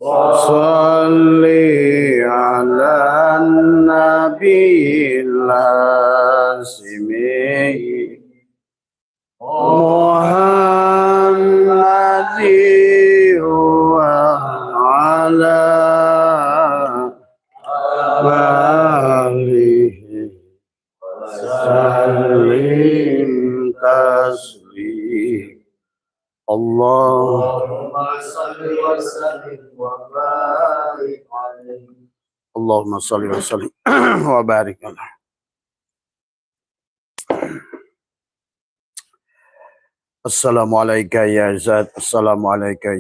Salli ala nabi lasimi Muhammadi wa ala alihi sallim taslim. Allahumma salli wa sallim wa barik alaihi. Allahumma salli wa sallim wa barik alaihi. Assalamualaikum ya Zat, assalamualaikum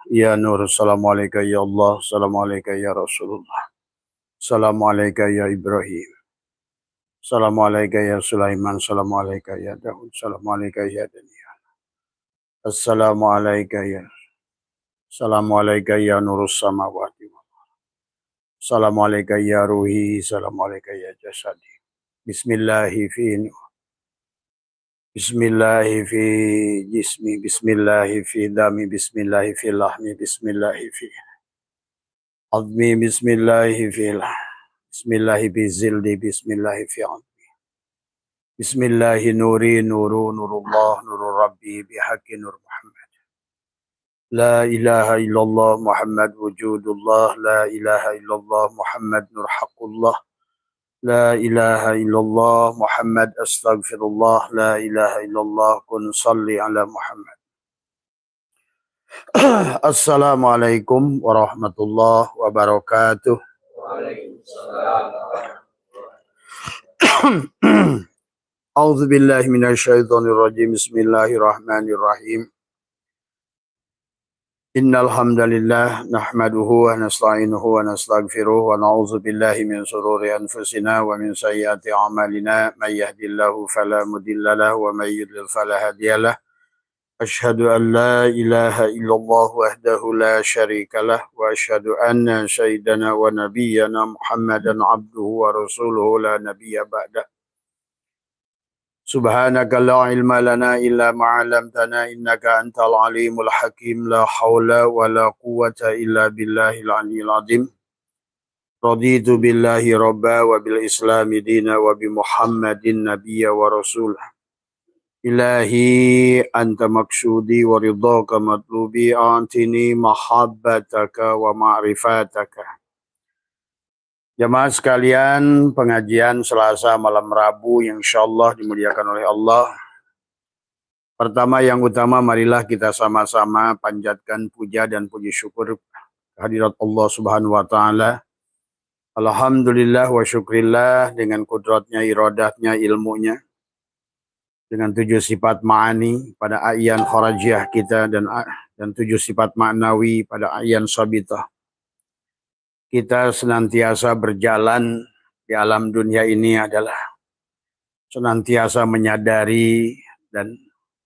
ya Nur, assalamualaikum ya Allah, assalamualaikum ya Rasulullah, assalamualaikum ya Ibrahim, assalamualaikum ya Sulaiman, assalamualaikum ya Daud, assalamualaikum ya Daniel, assalamualaikum ya Nurus samawati, assalamualaikum ya Ruhi, assalamualaikum ya Jasadi. Bismillahi fi Bismillahi fi jismi, bismillahi fi dami, bismillahi fi lahmi, bismillahi fi azmi, bismillahi fi bismillahi fi zildi, bismillahi fi azmi, bismillahi nuri, nurullah, nurul rabbi, bihaqi nur Muhammad. La ilaha illallah Muhammad wujudullah, la ilaha illallah Muhammad nur haqqullah. La ilaha illallah Muhammad astaghfirullah. La ilaha illallah kun salli ala Muhammad. Assalamualaikum warahmatullahi wabarakatuh. Waalaikumsalam. A'udzu billahi minasyaitonir rajim. Bismillahirrahmanirrahim. Innal hamdalillah nahmaduhu wa nasta'inuhu wa nastaghfiruh wa na'udzu billahi min shururi anfusina wa min sayyiati a'malina may yahdihillahu fala mudilla lahu wa may yudlil fala hadiyalah. Asyhadu an la ilaha illallah wahdahu la syarika lah wa asyhadu anna sayyidana wa nabiyyana Muhammadan abduhu wa rasuluhu la nabiyya ba'da. Subhanaka la ilma lana illa ma 'allamtana innaka antal alimul hakim. La haula wa la quwwata illa billahil aliyyil azim. Raditu billahi rabba wa bil islami dina wa bi Muhammadin nabiyya wa rasul. Ilahi anta maksudi wa ridhaka matlubi, antini mahabbataka wa ma'rifataka. Jamaah sekalian, pengajian Selasa malam Rabu yang insyaallah dimuliakan oleh Allah. Pertama yang utama, marilah kita sama-sama panjatkan puja dan puji syukur kehadirat Allah Subhanahu wa taala. Alhamdulillah wa syukrillah dengan kudratnya, iradatnya, ilmunya. Dengan 7 sifat ma'ani pada a'yan kharajiyah kita dan 7 sifat ma'nawi pada a'yan sabitah. Kita senantiasa berjalan di alam dunia ini adalah senantiasa menyadari dan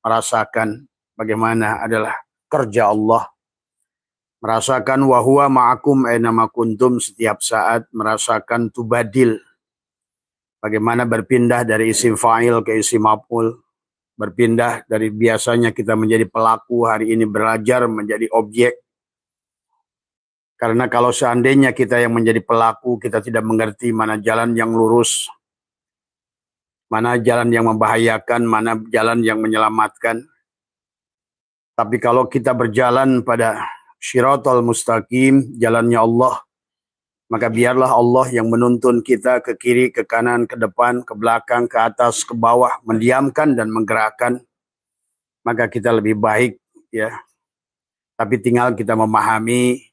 merasakan bagaimana adalah kerja Allah. Merasakan wa huwa ma'akum aina ma kuntum, setiap saat merasakan tubadil. Bagaimana berpindah dari isim fa'il ke isim maf'ul. Berpindah dari biasanya kita menjadi pelaku, hari ini belajar menjadi objek. Karena kalau seandainya kita yang menjadi pelaku, kita tidak mengerti mana jalan yang lurus, mana jalan yang membahayakan, mana jalan yang menyelamatkan. Tapi kalau kita berjalan pada syiratal mustaqim, jalannya Allah, maka biarlah Allah yang menuntun kita ke kiri, ke kanan, ke depan, ke belakang, ke atas, ke bawah, mendiamkan dan menggerakkan. Maka kita lebih baik, ya. Tapi tinggal kita memahami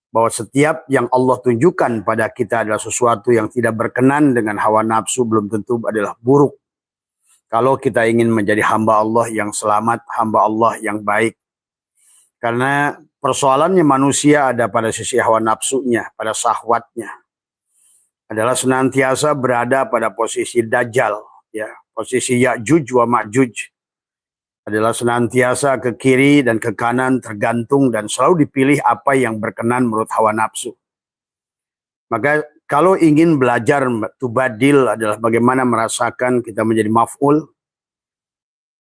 bahwa setiap yang Allah tunjukkan pada kita adalah sesuatu yang tidak berkenan dengan hawa nafsu, belum tentu adalah buruk. Kalau kita ingin menjadi hamba Allah yang selamat, hamba Allah yang baik. Karena persoalannya manusia ada pada sisi hawa nafsunya, pada syahwatnya. Adalah senantiasa berada pada posisi dajjal, ya, posisi Ya'juj wa Ma'juj. Adalah senantiasa ke kiri dan ke kanan, tergantung dan selalu dipilih apa yang berkenan menurut hawa nafsu. Maka kalau ingin belajar tubadil adalah bagaimana merasakan kita menjadi maf'ul,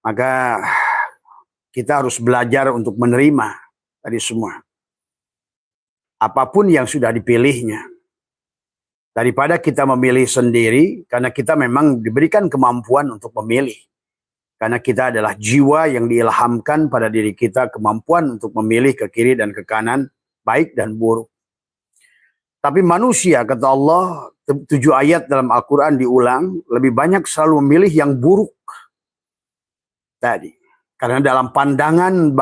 maka kita harus belajar untuk menerima tadi semua. apapun yang sudah dipilihnya. Daripada kita memilih sendiri, karena kita memang diberikan kemampuan untuk memilih. Karena kita adalah jiwa yang diilhamkan pada diri kita kemampuan untuk memilih ke kiri dan ke kanan, baik dan buruk. Tapi manusia, kata Allah, 7 ayat dalam Al-Quran diulang, lebih banyak selalu memilih yang buruk tadi. Karena dalam pandangan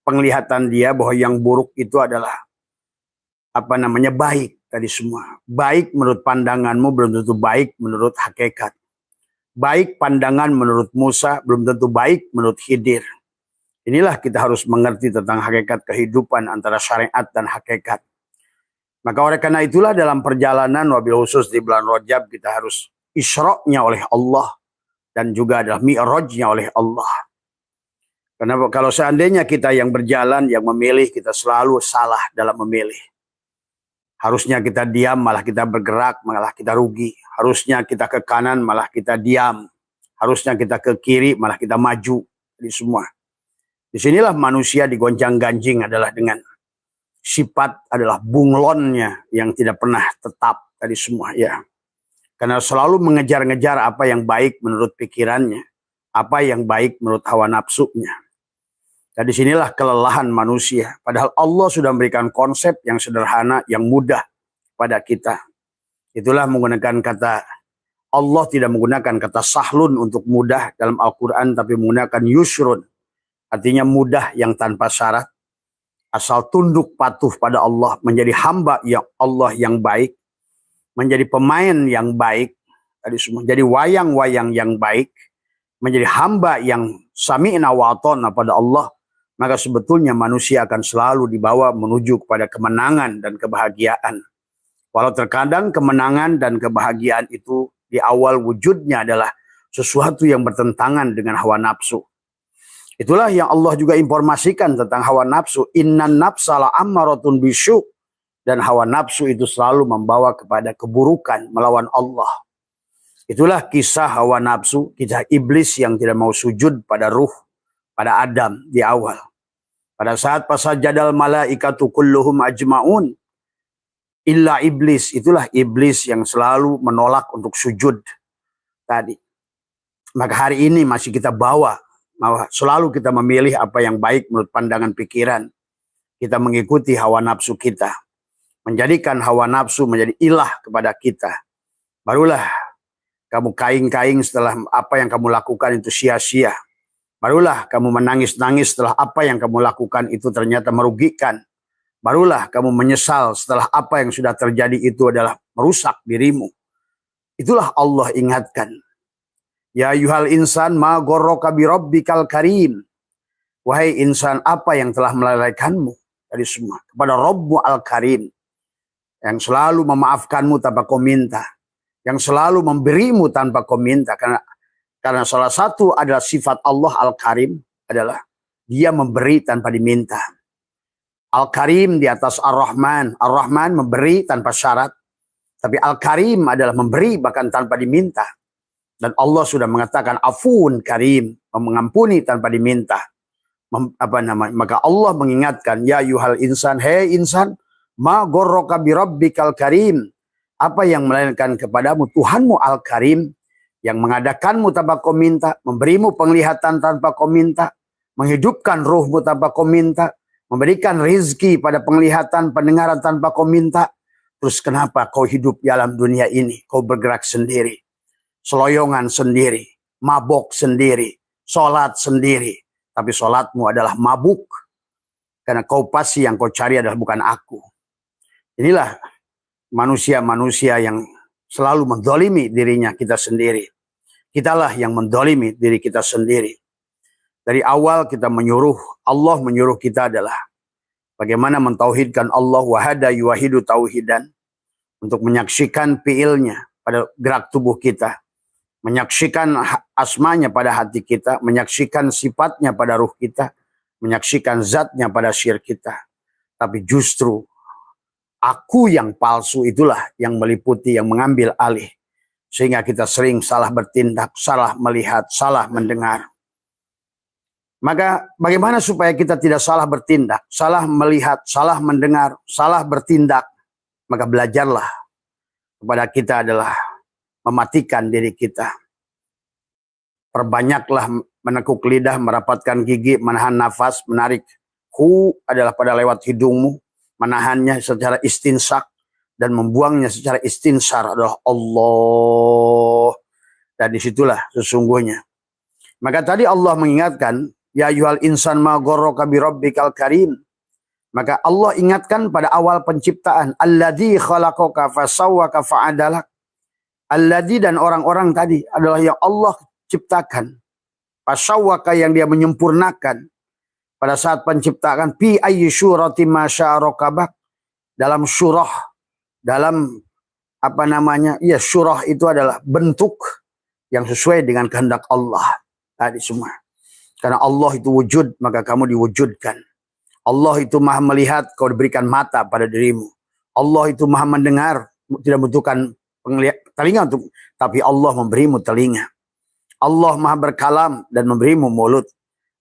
penglihatan dia bahwa yang buruk itu adalah baik tadi semua. Baik menurut pandanganmu belum tentu baik menurut hakikat. Baik pandangan menurut Musa belum tentu baik menurut Khidir. Inilah kita harus mengerti tentang hakikat kehidupan antara syariat dan hakikat. Maka oleh karena itulah dalam perjalanan wabil khusus di bulan Rajab kita harus Isra-nya oleh Allah dan juga adalah Mi'raj-nya oleh Allah. Karena kalau seandainya kita yang berjalan, yang memilih, kita selalu salah dalam memilih. Harusnya kita diam, malah kita bergerak, malah kita rugi. Harusnya kita ke kanan, malah kita diam. Harusnya kita ke kiri, malah kita maju. Jadi semua. Disinilah manusia digoncang-ganjing adalah dengan sifat adalah bunglonnya yang tidak pernah tetap tadi semua ya. Karena selalu mengejar-ngejar apa yang baik menurut pikirannya, apa yang baik menurut hawa nafsunya. Dan disinilah kelelahan manusia. Padahal Allah sudah memberikan konsep yang sederhana, yang mudah pada kita. Itulah menggunakan kata, Allah tidak menggunakan kata sahlun untuk mudah dalam Al-Quran, tapi menggunakan yusrun. Artinya mudah yang tanpa syarat. Asal tunduk patuh pada Allah, menjadi hamba yang Allah yang baik, menjadi pemain yang baik, tadi semua, jadi wayang-wayang yang baik, menjadi hamba yang sami'na wa ata'na pada Allah, maka sebetulnya manusia akan selalu dibawa menuju kepada kemenangan dan kebahagiaan. Walau terkadang kemenangan dan kebahagiaan itu di awal wujudnya adalah sesuatu yang bertentangan dengan hawa nafsu. Itulah yang Allah juga informasikan tentang hawa nafsu. Innan nafsa la'ammaratun bisyuk. Dan hawa nafsu itu selalu membawa kepada keburukan melawan Allah. Itulah kisah hawa nafsu, kisah iblis yang tidak mau sujud pada ruh, pada Adam di awal. Pada saat fasajadal malaikatu kulluhum ajma'un. Illa iblis, itulah iblis yang selalu menolak untuk sujud tadi. Maka hari ini masih kita bawa. Selalu kita memilih apa yang baik menurut pandangan pikiran. Kita mengikuti hawa nafsu kita. Menjadikan hawa nafsu menjadi ilah kepada kita. Barulah kamu kaing-kaing setelah apa yang kamu lakukan itu sia-sia. Barulah kamu menangis-nangis setelah apa yang kamu lakukan itu ternyata merugikan. Barulah kamu menyesal setelah apa yang sudah terjadi itu adalah merusak dirimu. Itulah Allah ingatkan. Ya ayyuhal insan ma gharraka bi rabbikal karim. Wahai insan, apa yang telah melalaikanmu dari semua kepada Rabbmu al-Karim yang selalu memaafkanmu tanpa kau minta, yang selalu memberimu tanpa kau minta, karena salah satu adalah sifat Allah al-Karim adalah dia memberi tanpa diminta. Al-Karim di atas Ar-Rahman. Ar-Rahman memberi tanpa syarat, tapi Al-Karim adalah memberi bahkan tanpa diminta. Dan Allah sudah mengatakan afun karim, mengampuni tanpa diminta. Maka Allah mengingatkan, ya yuhal insan, hei insan, ma gharraka bi rabbikal karim. Apa yang melainkan kepadamu Tuhanmu al-Karim, yang mengadakanmu tanpa kau minta, memberimu penglihatan tanpa kau minta, menghidupkan ruhmu tanpa kau minta, memberikan rizki pada penglihatan, pendengaran tanpa kau minta. Terus kenapa kau hidup di alam dunia ini? Kau bergerak sendiri. Seloyongan sendiri, mabok sendiri, sholat sendiri. Tapi sholatmu adalah mabuk. Karena kau pasti yang kau cari adalah bukan aku. Inilah manusia-manusia yang selalu mendolimi dirinya kita sendiri. Kitalah yang mendolimi diri kita sendiri. Dari awal kita menyuruh, Allah menyuruh kita adalah bagaimana mentauhidkan Allah wahada yuwahidu tauhidan. Untuk menyaksikan fiilnya pada gerak tubuh kita. Menyaksikan asmanya pada hati kita, menyaksikan sifatnya pada ruh kita, menyaksikan zatnya pada syir kita. Tapi justru aku yang palsu itulah yang meliputi, yang mengambil alih. Sehingga kita sering salah bertindak, salah melihat, salah mendengar. Maka bagaimana supaya kita tidak salah bertindak, salah melihat, salah mendengar, salah bertindak? Maka belajarlah kepada kita adalah mematikan diri kita. Perbanyaklah menekuk lidah, merapatkan gigi, menahan nafas, menarik hu adalah pada lewat hidungmu, menahannya secara istinsak dan membuangnya secara istinsar adalah Allah. Dan disitulah sesungguhnya. Maka tadi Allah mengingatkan, ya ayyuhal insan ma gharraka bi rabbikal karim. Maka Allah ingatkan pada awal penciptaan, alladzi khalaqaka fasawwaka fa'adalak. Alladzi dan orang-orang tadi adalah yang Allah ciptakan. Fasawwaka yang dia menyempurnakan pada saat penciptaan, fi ayyi syurati ma sya'arakabak, dalam surah, dalam apa namanya? Ya, surah itu adalah bentuk yang sesuai dengan kehendak Allah tadi semua. Karena Allah itu wujud, maka kamu diwujudkan. Allah itu maha melihat, kau diberikan mata pada dirimu. Allah itu maha mendengar, tidak membutuhkan telinga untuk, tapi Allah memberimu telinga. Allah maha berkalam dan memberimu mulut.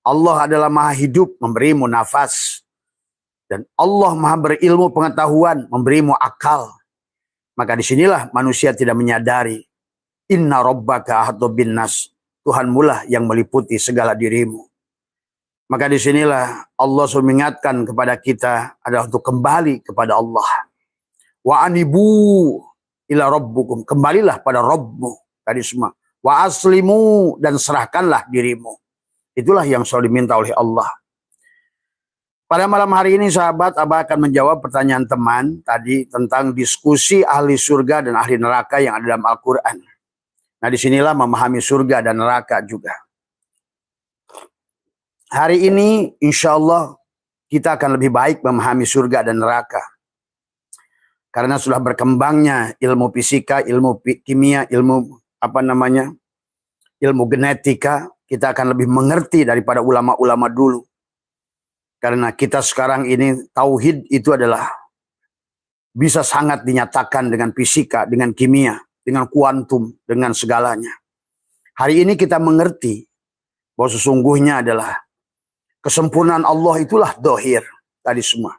Allah adalah maha hidup, memberimu nafas. Dan Allah maha berilmu pengetahuan, memberimu akal. Maka disinilah manusia tidak menyadari, inna rabbaka ahata bin nas, Tuhanmu lah yang meliputi segala dirimu. Maka disinilah Allah sudah mengingatkan kepada kita adalah untuk kembali kepada Allah. Wa anibu ila rabbukum, kembalilah pada Rabbmu tadi semua. Wa aslimu, dan serahkanlah dirimu. Itulah yang selalu diminta oleh Allah. Pada malam hari ini sahabat, Abah akan menjawab pertanyaan teman tadi tentang diskusi ahli surga dan ahli neraka yang ada dalam Al-Quran. Nah, disinilah memahami surga dan neraka juga. Hari ini insya Allah kita akan lebih baik memahami surga dan neraka. Karena sudah berkembangnya ilmu fisika, ilmu kimia, ilmu ilmu genetika, kita akan lebih mengerti daripada ulama-ulama dulu. Karena kita sekarang ini tauhid itu adalah bisa sangat dinyatakan dengan fisika, dengan kimia, dengan kuantum, dengan segalanya. Hari ini kita mengerti bahwa sesungguhnya adalah kesempurnaan Allah itulah dohir tadi semua.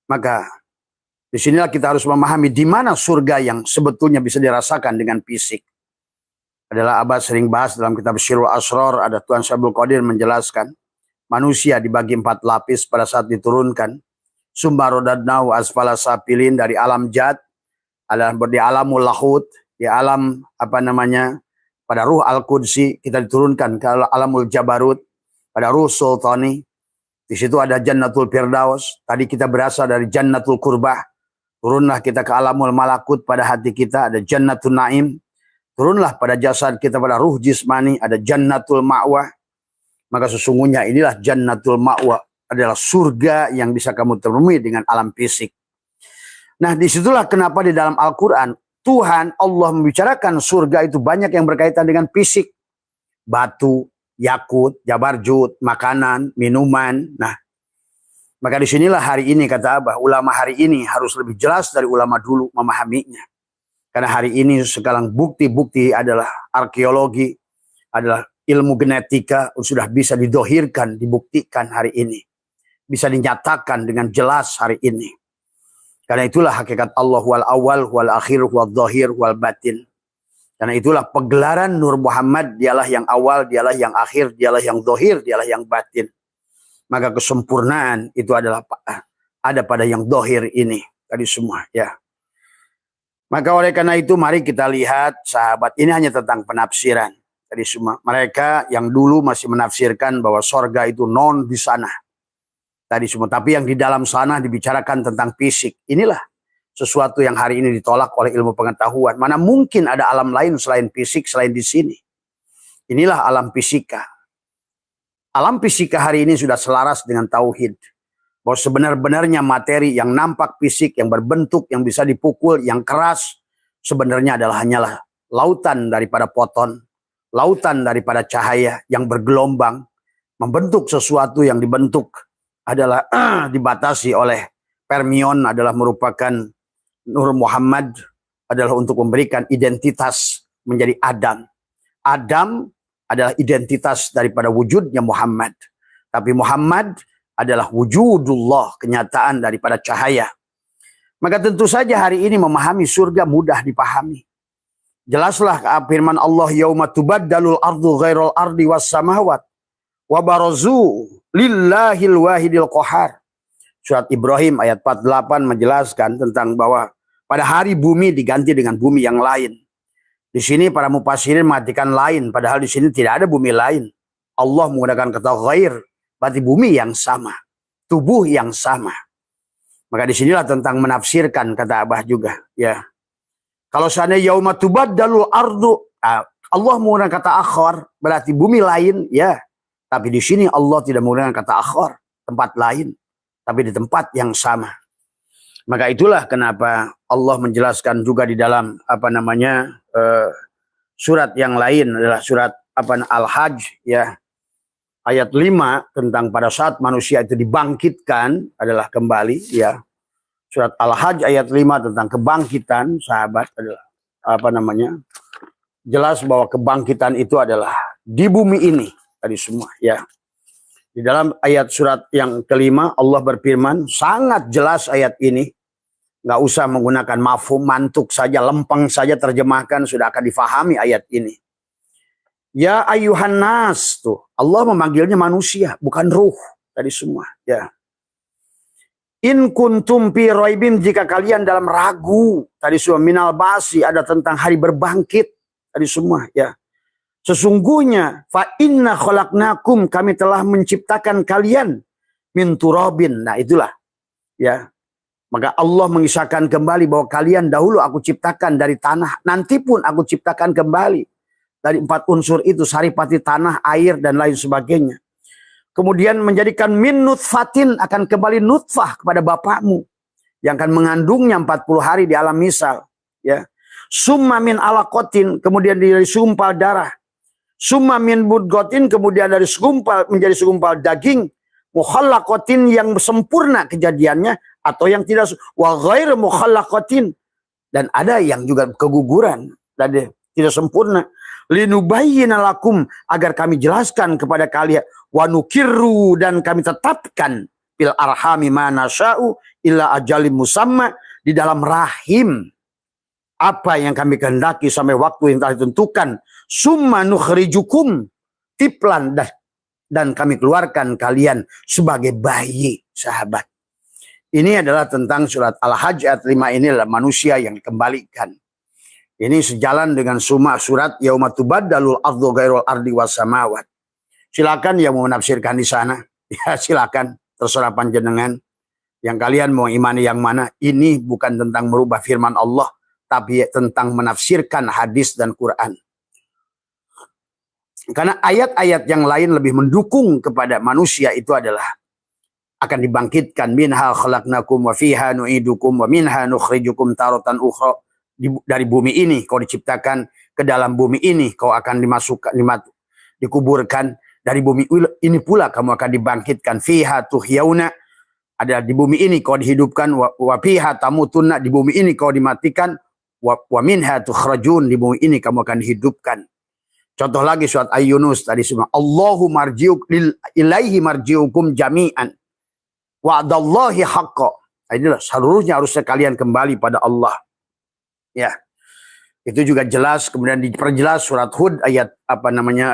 Maka disinilah kita harus memahami di mana surga yang sebetulnya bisa dirasakan dengan fisik. Adalah Abah sering bahas dalam kitab Syirul Asrar, ada Tuan Syabul Qadir menjelaskan manusia dibagi 4 lapis pada saat diturunkan. Sumbarodadnahu asfala sapilin, dari alam jad, ada di alamul lahut, di alam pada ruh al-qudsi kita diturunkan ke alamul jabarut, pada ruh sultani. Di situ ada jannatul firdaus. Tadi kita berasal dari jannatul qurbah. Turunlah kita ke alamul malakut, pada hati kita ada jannatul naim. Turunlah pada jasad kita, pada ruh jismani, ada jannatul ma'wah. Maka sesungguhnya inilah jannatul ma'wah, adalah surga yang bisa kamu temui dengan alam fisik. Nah, disitulah kenapa di dalam Al-Quran Tuhan Allah membicarakan surga itu banyak yang berkaitan dengan fisik. Batu, yakut, jabarjut, makanan, minuman. Nah, maka disinilah hari ini kata Abah, ulama hari ini harus lebih jelas dari ulama dulu memahaminya. Karena hari ini sekarang bukti-bukti adalah arkeologi, adalah ilmu genetika sudah bisa didohirkan, dibuktikan hari ini. Bisa dinyatakan dengan jelas hari ini. Karena itulah hakikat Allah wal awal, wal akhir, wal zahir, wal batin. Karena itulah pegelaran Nur Muhammad, dialah yang awal, dialah yang akhir, dialah yang zahir, dialah yang batin. Maka kesempurnaan itu adalah ada pada yang zahir ini. Tadi semua ya. Maka oleh karena itu mari kita lihat sahabat, ini hanya tentang penafsiran. Tadi semua mereka yang dulu masih menafsirkan bahwa sorga itu non di sana. Tadi semua, tapi yang di dalam sana dibicarakan tentang fisik. Inilah sesuatu yang hari ini ditolak oleh ilmu pengetahuan. Mana mungkin ada alam lain selain fisik, selain di sini. Inilah alam fisika. Alam fisika hari ini sudah selaras dengan tauhid. Bahwa sebenar-benarnya materi yang nampak fisik, yang berbentuk, yang bisa dipukul, yang keras, sebenarnya adalah hanyalah lautan daripada foton, lautan daripada cahaya yang bergelombang, membentuk sesuatu yang dibentuk adalah dibatasi oleh fermion, adalah merupakan Nur Muhammad, adalah untuk memberikan identitas menjadi Adam. Adam adalah identitas daripada wujudnya Muhammad. Tapi Muhammad adalah wujudullah, kenyataan daripada cahaya. Maka tentu saja hari ini memahami surga mudah dipahami. Jelaslah firman Allah, yauma tubaddalul ardu ghairal ardi was samawat wa barazu lillahil wahidil qahar. Surat Ibrahim ayat 48 menjelaskan tentang bahwa pada hari bumi diganti dengan bumi yang lain. Di sini para mufassirin mengatakan lain, padahal di sini tidak ada bumi lain. Allah menggunakan kata ghair, berarti bumi yang sama, tubuh yang sama. Maka disinilah tentang menafsirkan kata Abah juga, ya. Kalau seandainya yauma tubaddalul ardu, Allah menggunakan kata akhar, berarti bumi lain, ya. Tapi di sini Allah tidak menggunakan kata akhar, tempat lain, tapi di tempat yang sama. Maka itulah kenapa Allah menjelaskan juga di dalam surat yang lain adalah surat Al-Hajj, ya. Ayat 5 tentang pada saat manusia itu dibangkitkan adalah kembali, ya. Surat Al-Hajj ayat 5 tentang kebangkitan, sahabat, adalah jelas bahwa kebangkitan itu adalah di bumi ini tadi semua, ya. Di dalam ayat surat yang kelima Allah berfirman, sangat jelas ayat ini, nggak usah menggunakan mafhum, mantuk saja, lempeng saja terjemahkan sudah akan difahami ayat ini. Ya ayuhan nas, tuh Allah memanggilnya manusia, bukan ruh tadi semua, ya. In kuntum fi raibim, jika kalian dalam ragu tadi semua, minal basi, ada tentang hari berbangkit tadi semua, ya. Sesungguhnya fa inna khalaqnakum, kami telah menciptakan kalian min turabin. Nah itulah, ya. Maka Allah mengisahkan kembali bahwa kalian dahulu aku ciptakan dari tanah, nanti pun aku ciptakan kembali dari 4 unsur itu, saripati, tanah, air dan lain sebagainya. Kemudian menjadikan min nutfatin, akan kembali nutfah kepada bapakmu yang akan mengandungnya 40 hari di alam misal, ya. Summa min alaqatin, kemudian dari segumpal darah. Summa min mudghatin, kemudian dari segumpal menjadi segumpal daging. Mukhallaqatin, yang sempurna kejadiannya, atau yang tidak, wa ghair mukhallaqatin, dan ada yang juga keguguran, tadi tidak sempurna. Linubayyina lakum, agar kami jelaskan kepada kalian, wa nukirru, dan kami tetapkan fil arhami ma nasya'u illa ajalim musamma, di dalam rahim apa yang kami kehendaki sampai waktu yang telah ditentukan. Summa nukhrijukum tiflan, dan kami keluarkan kalian sebagai bayi, sahabat. Ini adalah tentang surat Al-Hajj ayat 5, ini adalah manusia yang dikembalikan. Ini sejalan dengan surat yauma tubaddalul ardu ghairul ardi was samawat. Silakan yang mau menafsirkan di sana, ya silakan, terserah panjenengan. Yang kalian mau imani yang mana? Ini bukan tentang merubah firman Allah, tapi tentang menafsirkan hadis dan Quran. Karena ayat-ayat yang lain lebih mendukung kepada manusia itu adalah akan dibangkitkan, minha khalaqnakum wa fiha nu'idukum wa minha nukhrijukum taratan ukhra. Dari bumi ini kau diciptakan, ke dalam bumi ini kau akan dikuburkan, dari bumi ini pula kamu akan dibangkitkan. Fiha tuhyauna, ada di bumi ini kau dihidupkan, wa fiha tamutunna, di bumi ini kau dimatikan, wa minha tukhrajun, di bumi ini kamu akan dihidupkan. Contoh lagi surat Yunus tadi semua, Allahu marji'uk ilaihi marji'ukum jami'an wa'dallahi haqqa. Inilah seluruhnya harusnya kalian kembali pada Allah. Ya, itu juga jelas. Kemudian diperjelas surat Hud ayat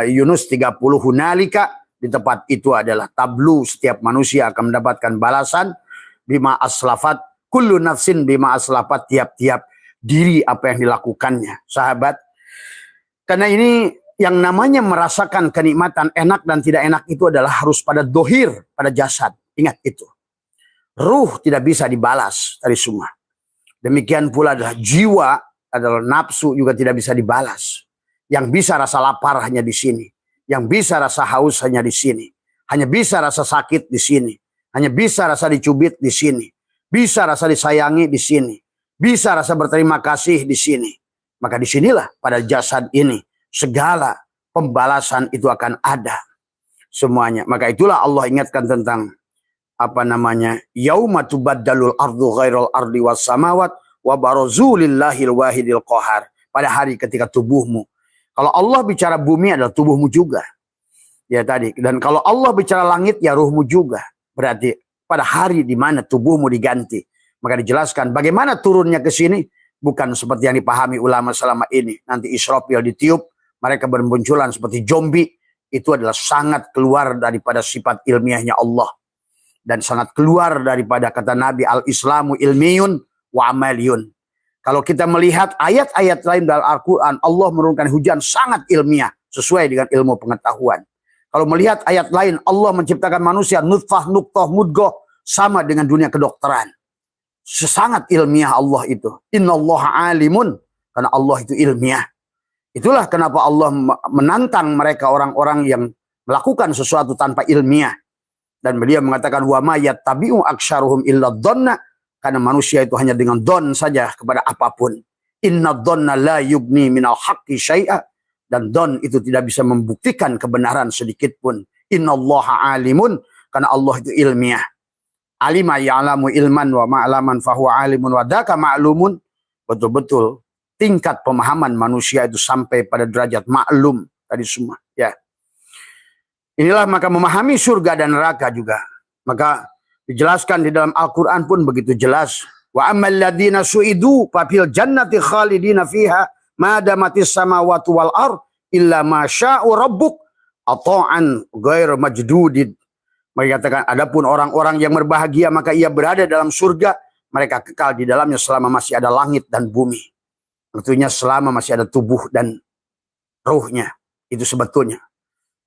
Yunus 30, hunalika, di tempat itu adalah tablu, setiap manusia akan mendapatkan balasan bima aslafat, kullu nafsin bima aslafat, tiap-tiap diri apa yang dilakukannya, sahabat. Karena ini yang namanya merasakan kenikmatan enak dan tidak enak itu adalah harus pada dohir, pada jasad. Ingat itu. Ruh tidak bisa dibalas dari semua. Demikian pula adalah jiwa, adalah nafsu juga tidak bisa dibalas. Yang bisa rasa lapar hanya di sini. Yang bisa rasa haus hanya di sini. Hanya bisa rasa sakit di sini. Hanya bisa rasa dicubit di sini. Bisa rasa disayangi di sini. Bisa rasa berterima kasih di sini. Maka disinilah pada jasad ini segala pembalasan itu akan ada semuanya. Maka itulah Allah ingatkan tentang yauma tubaddalul ardu ghairal ardi was samawat wa barazu lillahil wahidil qahar. Pada hari ketika tubuhmu, kalau Allah bicara bumi adalah tubuhmu juga. Ya tadi. Dan kalau Allah bicara langit, ya ruhmu juga. Berarti pada hari di mana tubuhmu diganti. Maka dijelaskan bagaimana turunnya ke sini. Bukan seperti yang dipahami ulama selama ini. Nanti Israfil ditiup, mereka bermunculan seperti zombie. Itu adalah sangat keluar daripada sifat ilmiahnya Allah. Dan sangat keluar daripada kata Nabi, al-Islamu ilmiyun wa amaliyun. Kalau kita melihat ayat-ayat lain dalam Al-Quran, Allah menurunkan hujan sangat ilmiah. Sesuai dengan ilmu pengetahuan. Kalau melihat ayat lain, Allah menciptakan manusia, nutfah, nuqtah, mudghah, sama dengan dunia kedokteran. Sangat ilmiah Allah itu. Innallaha alimun, karena Allah itu ilmiah. Itulah kenapa Allah menantang mereka orang-orang yang melakukan sesuatu tanpa ilmiah. Dan beliau mengatakan, wa ma yattabi'u aktsaruhum illa dhanna, karena manusia itu hanya dengan don saja kepada apapun. Inna dhanna la yugni minal haqqi syai'a, dan don itu tidak bisa membuktikan kebenaran sedikit pun. Innallaha alimun, karena Allah itu ilmiah. Alima ya'lamu ilman wa ma'laman fahuwa alimun wa daka ma'lumun. Betul-betul tingkat pemahaman manusia itu sampai pada derajat maklum tadi semua, ya. Inilah maka memahami surga dan neraka juga. Maka dijelaskan di dalam Al-Qur'an pun begitu jelas. Wa ammal ladzina su'idu fa fil jannati khalidina fiha ma damatis samawati wal ard illa ma sya'u rabbuk ata'an ghairu majdudid. Mereka katakan, adapun orang-orang yang berbahagia maka ia berada dalam surga, mereka kekal di dalamnya selama masih ada langit dan bumi. Tentunya selama masih ada tubuh dan ruhnya. Itu sebetulnya.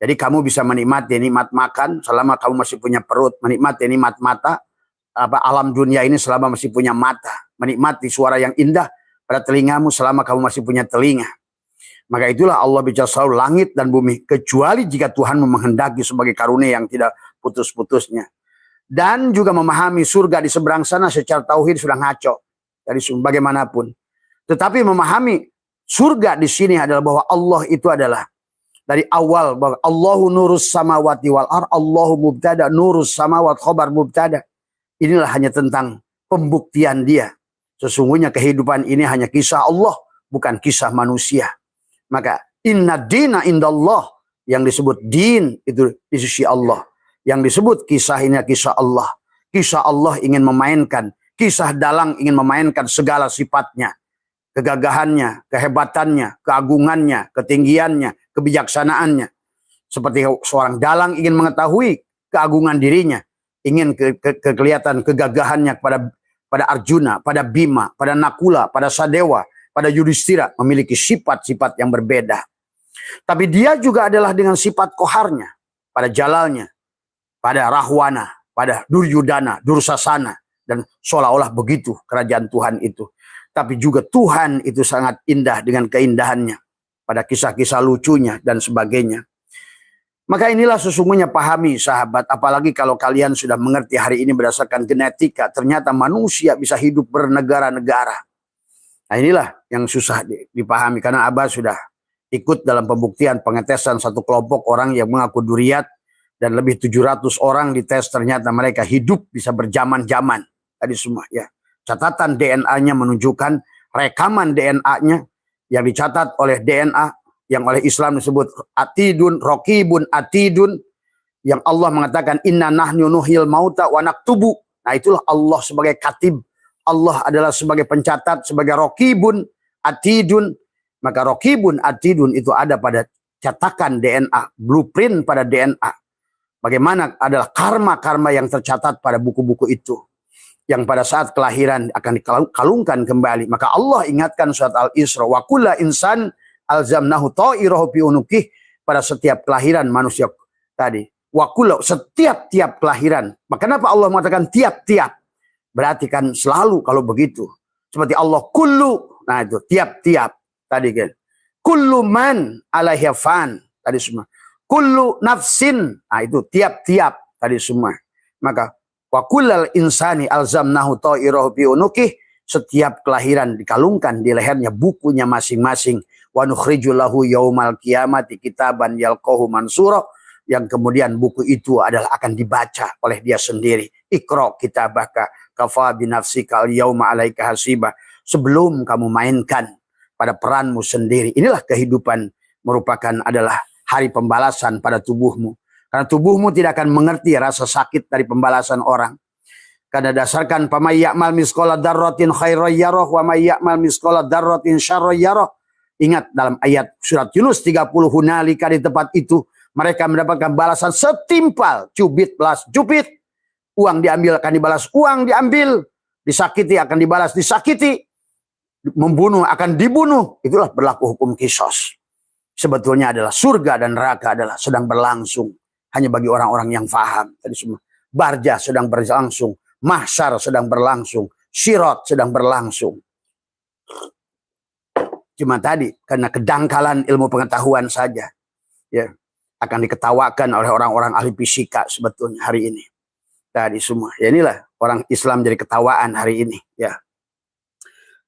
Jadi kamu bisa menikmati nikmat makan selama kamu masih punya perut, menikmati nikmat mata, alam dunia ini selama masih punya mata, menikmati suara yang indah pada telingamu selama kamu masih punya telinga. Maka itulah Allah bicara selalu langit dan bumi, kecuali jika Tuhan menghendaki sebagai karunia yang tidak putus-putusnya. Dan juga memahami surga di seberang sana secara tauhid sudah ngaco dari bagaimanapun. Tetapi memahami surga di sini adalah bahwa Allah itu adalah dari awal, bahwa Allahu nurus samawati wal ar, Allahu mubtada, nurus samawat khobar mubtada. Inilah hanya tentang pembuktian dia. Sesungguhnya kehidupan ini hanya kisah Allah, bukan kisah manusia. Maka inna dina indallah, yang disebut din itu di sisi Allah. Yang disebut kisah ini kisah Allah. Kisah Allah ingin memainkan, kisah dalang ingin memainkan segala sifatnya. Kegagahannya, kehebatannya, keagungannya, ketinggiannya, kebijaksanaannya. Seperti seorang dalang ingin mengetahui keagungan dirinya. Ingin kelihatan kegagahannya pada Arjuna, pada Bima, pada Nakula, pada Sadewa, pada Yudhistira, memiliki sifat-sifat yang berbeda. Tapi dia juga adalah dengan sifat koharnya, pada Jalalnya, pada Rahwana, pada Duryudana, Dursasana, dan seolah-olah begitu kerajaan Tuhan itu. Tapi juga Tuhan itu sangat indah dengan keindahannya, pada kisah-kisah lucunya dan sebagainya. Maka inilah sesungguhnya pahami sahabat, apalagi kalau kalian sudah mengerti hari ini berdasarkan genetika, ternyata manusia bisa hidup bernegara-negara. Nah inilah yang susah dipahami, karena Abah sudah ikut dalam pembuktian pengetesan satu kelompok orang yang mengaku duriat, dan lebih 700 orang dites, ternyata mereka hidup bisa berjaman-jaman. Tadi semua ya. Catatan DNA-nya menunjukkan rekaman DNA-nya yang dicatat oleh DNA, yang oleh Islam disebut atidun, rokibun, atidun, yang Allah mengatakan inna nahnu nuhyil mauta wa naktubu. Nah itulah Allah sebagai katib. Allah adalah sebagai pencatat, sebagai rokibun, atidun. Maka rokibun, atidun itu ada pada cetakan DNA, blueprint pada DNA. Bagaimana adalah karma-karma yang tercatat pada buku-buku itu. Yang pada saat kelahiran akan dikalungkan kembali. Maka Allah ingatkan surat Al-Isra. Wa kulla insan alzamnahu ta'irahu fi unuqih, pada setiap kelahiran manusia tadi. Wa kulla, setiap-tiap kelahiran. Maka kenapa Allah mengatakan tiap-tiap? Berarti kan selalu kalau begitu. Seperti Allah kullu. Nah itu tiap-tiap. Tadi kan. Kullu man alaiha fan. Tadi semua. Kullu nafsin. Nah itu tiap-tiap. Tadi semua. Maka wa kullal insani alzamnahu ta'irahu fi unuqih. Setiap kelahiran dikalungkan di lehernya bukunya masing-masing. Wa nukhriju lahu yaumal qiyamati kitaban yalqahu mansura. Yang kemudian buku itu adalah akan dibaca oleh dia sendiri. Iqra kitabaka kafa binafsika al-yauma 'alaika hasiba. Sebelum kamu mainkan pada peranmu sendiri. Inilah kehidupan merupakan adalah hari pembalasan pada tubuhmu. Karena tubuhmu tidak akan mengerti rasa sakit dari pembalasan orang. Karena dasarkan pamay ya'mal misqala dzarratin khairan yarah wa may ya'mal misqala dzarratin syarran yarah. Ingat dalam ayat surat Yunus 30, hunalika, di tempat itu mereka mendapatkan balasan setimpal, cubit balas cubit. Uang diambil akan dibalas uang diambil, disakiti akan dibalas disakiti, membunuh akan dibunuh. Itulah berlaku hukum kisos. Sebetulnya adalah surga dan neraka adalah sedang berlangsung hanya bagi orang-orang yang faham. Tadi semua barjah sedang berlangsung, mahsyar sedang berlangsung, sirat sedang berlangsung. Cuma tadi karena kedangkalan ilmu pengetahuan saja, ya, akan diketawakan oleh orang-orang ahli fisika sebetulnya hari ini. Tadi semua, ya inilah orang Islam jadi ketawaan hari ini, ya.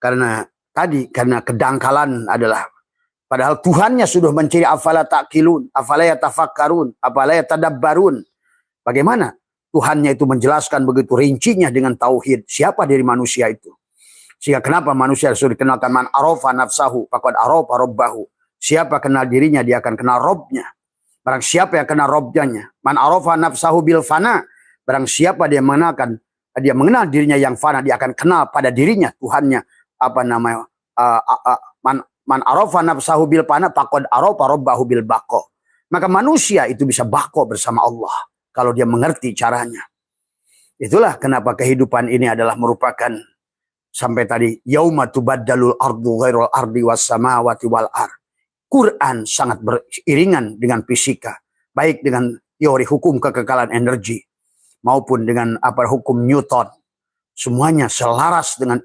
Karena tadi karena kedangkalan adalah padahal Tuhannya sudah menciri afala ta'qilun, afala yatafakkarun, afala yatadabbarun. Bagaimana Tuhannya itu menjelaskan begitu rincinya dengan tauhid siapa diri manusia itu. Sehingga kenapa manusia sudah dikenalkan man arafa nafsahu faqad arafa rabbahu. Siapa kenal dirinya dia akan kenal Robnya. Barang siapa yang kenal Robnya, man arafa nafsahu bil fana. Barang siapa dia mengenal dirinya yang fana, dia akan kenal pada dirinya Tuhannya. Apa namanya? Man arafa nafsahu bil fana faqad arafa rabbahu bil baqa. Maka manusia itu bisa baqo bersama Allah kalau dia mengerti caranya. Itulah kenapa kehidupan ini adalah merupakan sampai tadi yauma tubaddalul ardu ghairul ardi was samawati wal ard. Quran sangat beriringan dengan fisika, baik dengan teori hukum kekekalan energi maupun dengan hukum Newton. Semuanya selaras dengan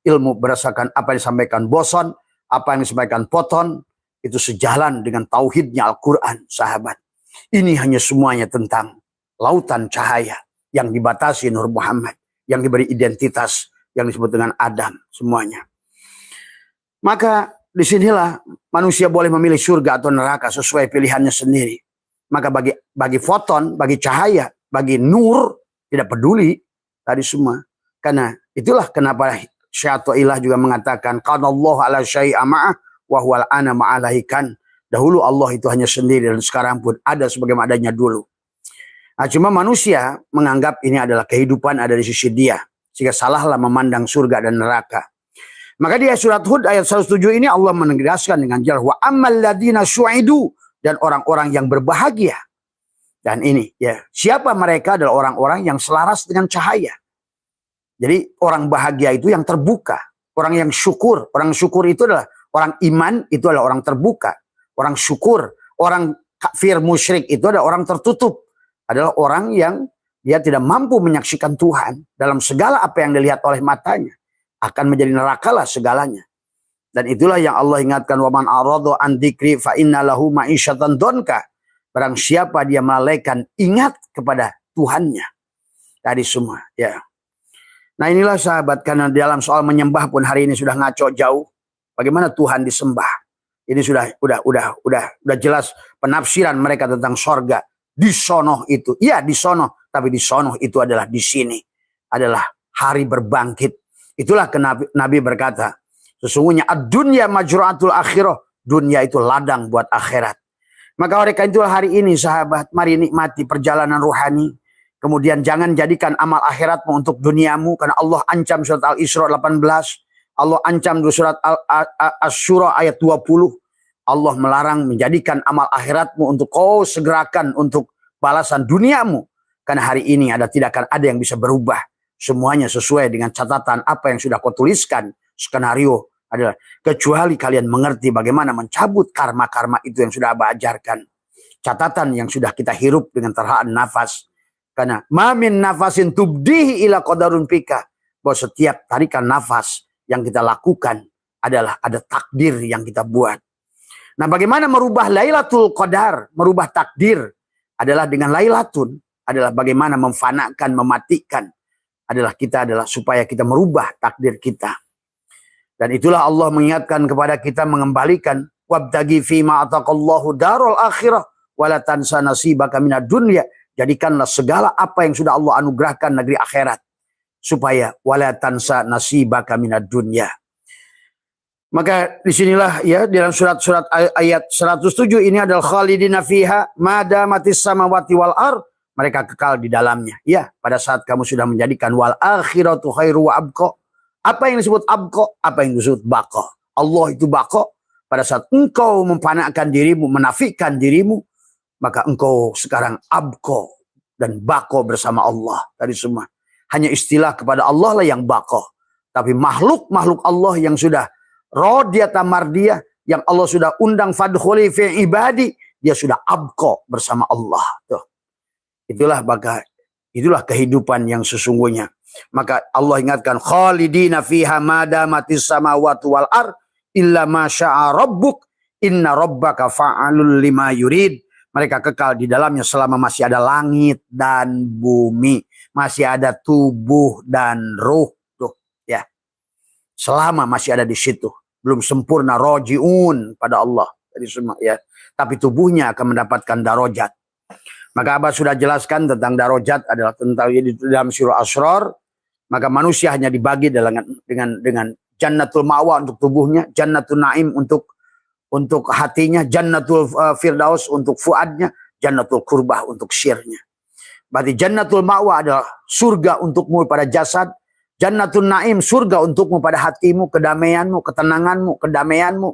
ilmu berdasarkan apa yang disampaikan boson, apa yang disampaikan Poton, itu sejalan dengan tauhidnya Al-Quran, sahabat. Ini hanya semuanya tentang lautan cahaya yang dibatasi Nur Muhammad, yang diberi identitas yang disebut dengan Adam, semuanya. Maka disinilah manusia boleh memilih surga atau neraka sesuai pilihannya sendiri. Maka bagi foton, bagi cahaya, bagi nur, tidak peduli tadi semua. Karena itulah kenapa Syai'atullah juga mengatakan qanallahu ala syai'a ma'ah wa huwal ana ma'alaikan. Dahulu Allah itu hanya sendiri dan sekarang pun ada sebagaimana adanya dulu. Nah, cuma manusia menganggap ini adalah kehidupan ada di sisi dia. Sehingga salahlah memandang surga dan neraka. Maka di surat Hud ayat 107 ini Allah menegaskan dengan jelas wa ammal ladina syu'idu, dan orang-orang yang berbahagia. Dan ini ya, siapa mereka adalah orang-orang yang selaras dengan cahaya. Jadi orang bahagia itu yang terbuka, orang yang syukur. Orang syukur itu adalah orang iman, itu adalah orang terbuka. Orang syukur, orang kafir musyrik itu adalah orang tertutup. Adalah orang yang dia tidak mampu menyaksikan Tuhan dalam segala apa yang dilihat oleh matanya. Akan menjadi nerakalah segalanya. Dan itulah yang Allah ingatkan, wa man arada an dzikri fa inna lahu ma'isyatan donka. Barang siapa dia melalaikan ingat kepada Tuhannya. Tadi semua, ya. Nah, inilah sahabat, karena dalam soal menyembah pun hari ini sudah ngaco jauh. Bagaimana Tuhan disembah? Ini sudah jelas penafsiran mereka tentang sorga. Di sono itu, iya di sono, tapi di sono itu adalah di sini. Adalah hari berbangkit. Itulah kenapa Nabi berkata, sesungguhnya ad-dunya majru'atul akhirah. Dunia itu ladang buat akhirat. Maka oleh karena itu hari ini sahabat, mari nikmati perjalanan ruhani. Kemudian jangan jadikan amal akhiratmu untuk duniamu. Karena Allah ancam surat Al-Isra 18. Allah ancam di surat Asy-Syura ayat 20. Allah melarang menjadikan amal akhiratmu untuk kau segerakan untuk balasan duniamu. Karena hari ini tidak akan ada yang bisa berubah. Semuanya sesuai dengan catatan apa yang sudah kau tuliskan. Skenario adalah kecuali kalian mengerti bagaimana mencabut karma-karma itu yang sudah Abah ajarkan. Catatan yang sudah kita hirup dengan terhaan nafas. Karena mamin nafasin tubdihi ila qadarun pika. Bahwa setiap tarikan nafas yang kita lakukan adalah ada takdir yang kita buat. Nah, bagaimana merubah Lailatul Qadar, merubah takdir adalah dengan Lailatun, adalah bagaimana memfanakan, mematikan. Adalah supaya kita merubah takdir kita. Dan itulah Allah mengingatkan kepada kita mengembalikan wabtagi fima ataqallahu darul akhirah wala tansa nasibaka minad dunya. Jadikanlah segala apa yang sudah Allah anugerahkan negeri akhirat supaya wala tansa nasibaka minad dunya. Maka disinilah ya dalam surat-surat ayat 107 ini adalah khalidina fiha madamatis samawati wal ar, mereka kekal di dalamnya. Ya, pada saat kamu sudah menjadikan wal akhiratu khairu wa abqa. Apa yang disebut abqa? Apa yang disebut baqa? Allah itu baqa. Pada saat engkau memfanakan dirimu, menafikan dirimu, maka engkau sekarang abqa dan baqa bersama Allah. Tadi semua hanya istilah kepada Allah lah yang baqa. Tapi makhluk-makhluk Allah yang sudah rodiyata mardiyah, yang Allah sudah undang fadkhuli fi ibadi, dia sudah abqa bersama Allah. Tuh. Itulah kehidupan yang sesungguhnya. Maka Allah ingatkan khalidina fiha madamatis samawati wal ar illa ma syaa rabbuk inna rabbaka fa'alul lima yurid. Mereka kekal di dalamnya selama masih ada langit dan bumi, masih ada tubuh dan ruh. Tuh, ya. Selama masih ada di situ, belum sempurna rojiun pada Allah dari semua ya. Tapi tubuhnya akan mendapatkan darajat. Maka Abah sudah jelaskan tentang darajat adalah tentang di dalam surah Asrar. Maka manusia hanya dibagi dengan jannatul ma'wa untuk tubuhnya, jannatul na'im untuk hatinya, jannatul firdaus untuk fuadnya, jannatul kurbah untuk syirnya. Berarti jannatul ma'wa adalah surga untukmu pada jasad. Jannatul Naim, surga untukmu pada hatimu, kedamaianmu, ketenanganmu, kedamaianmu.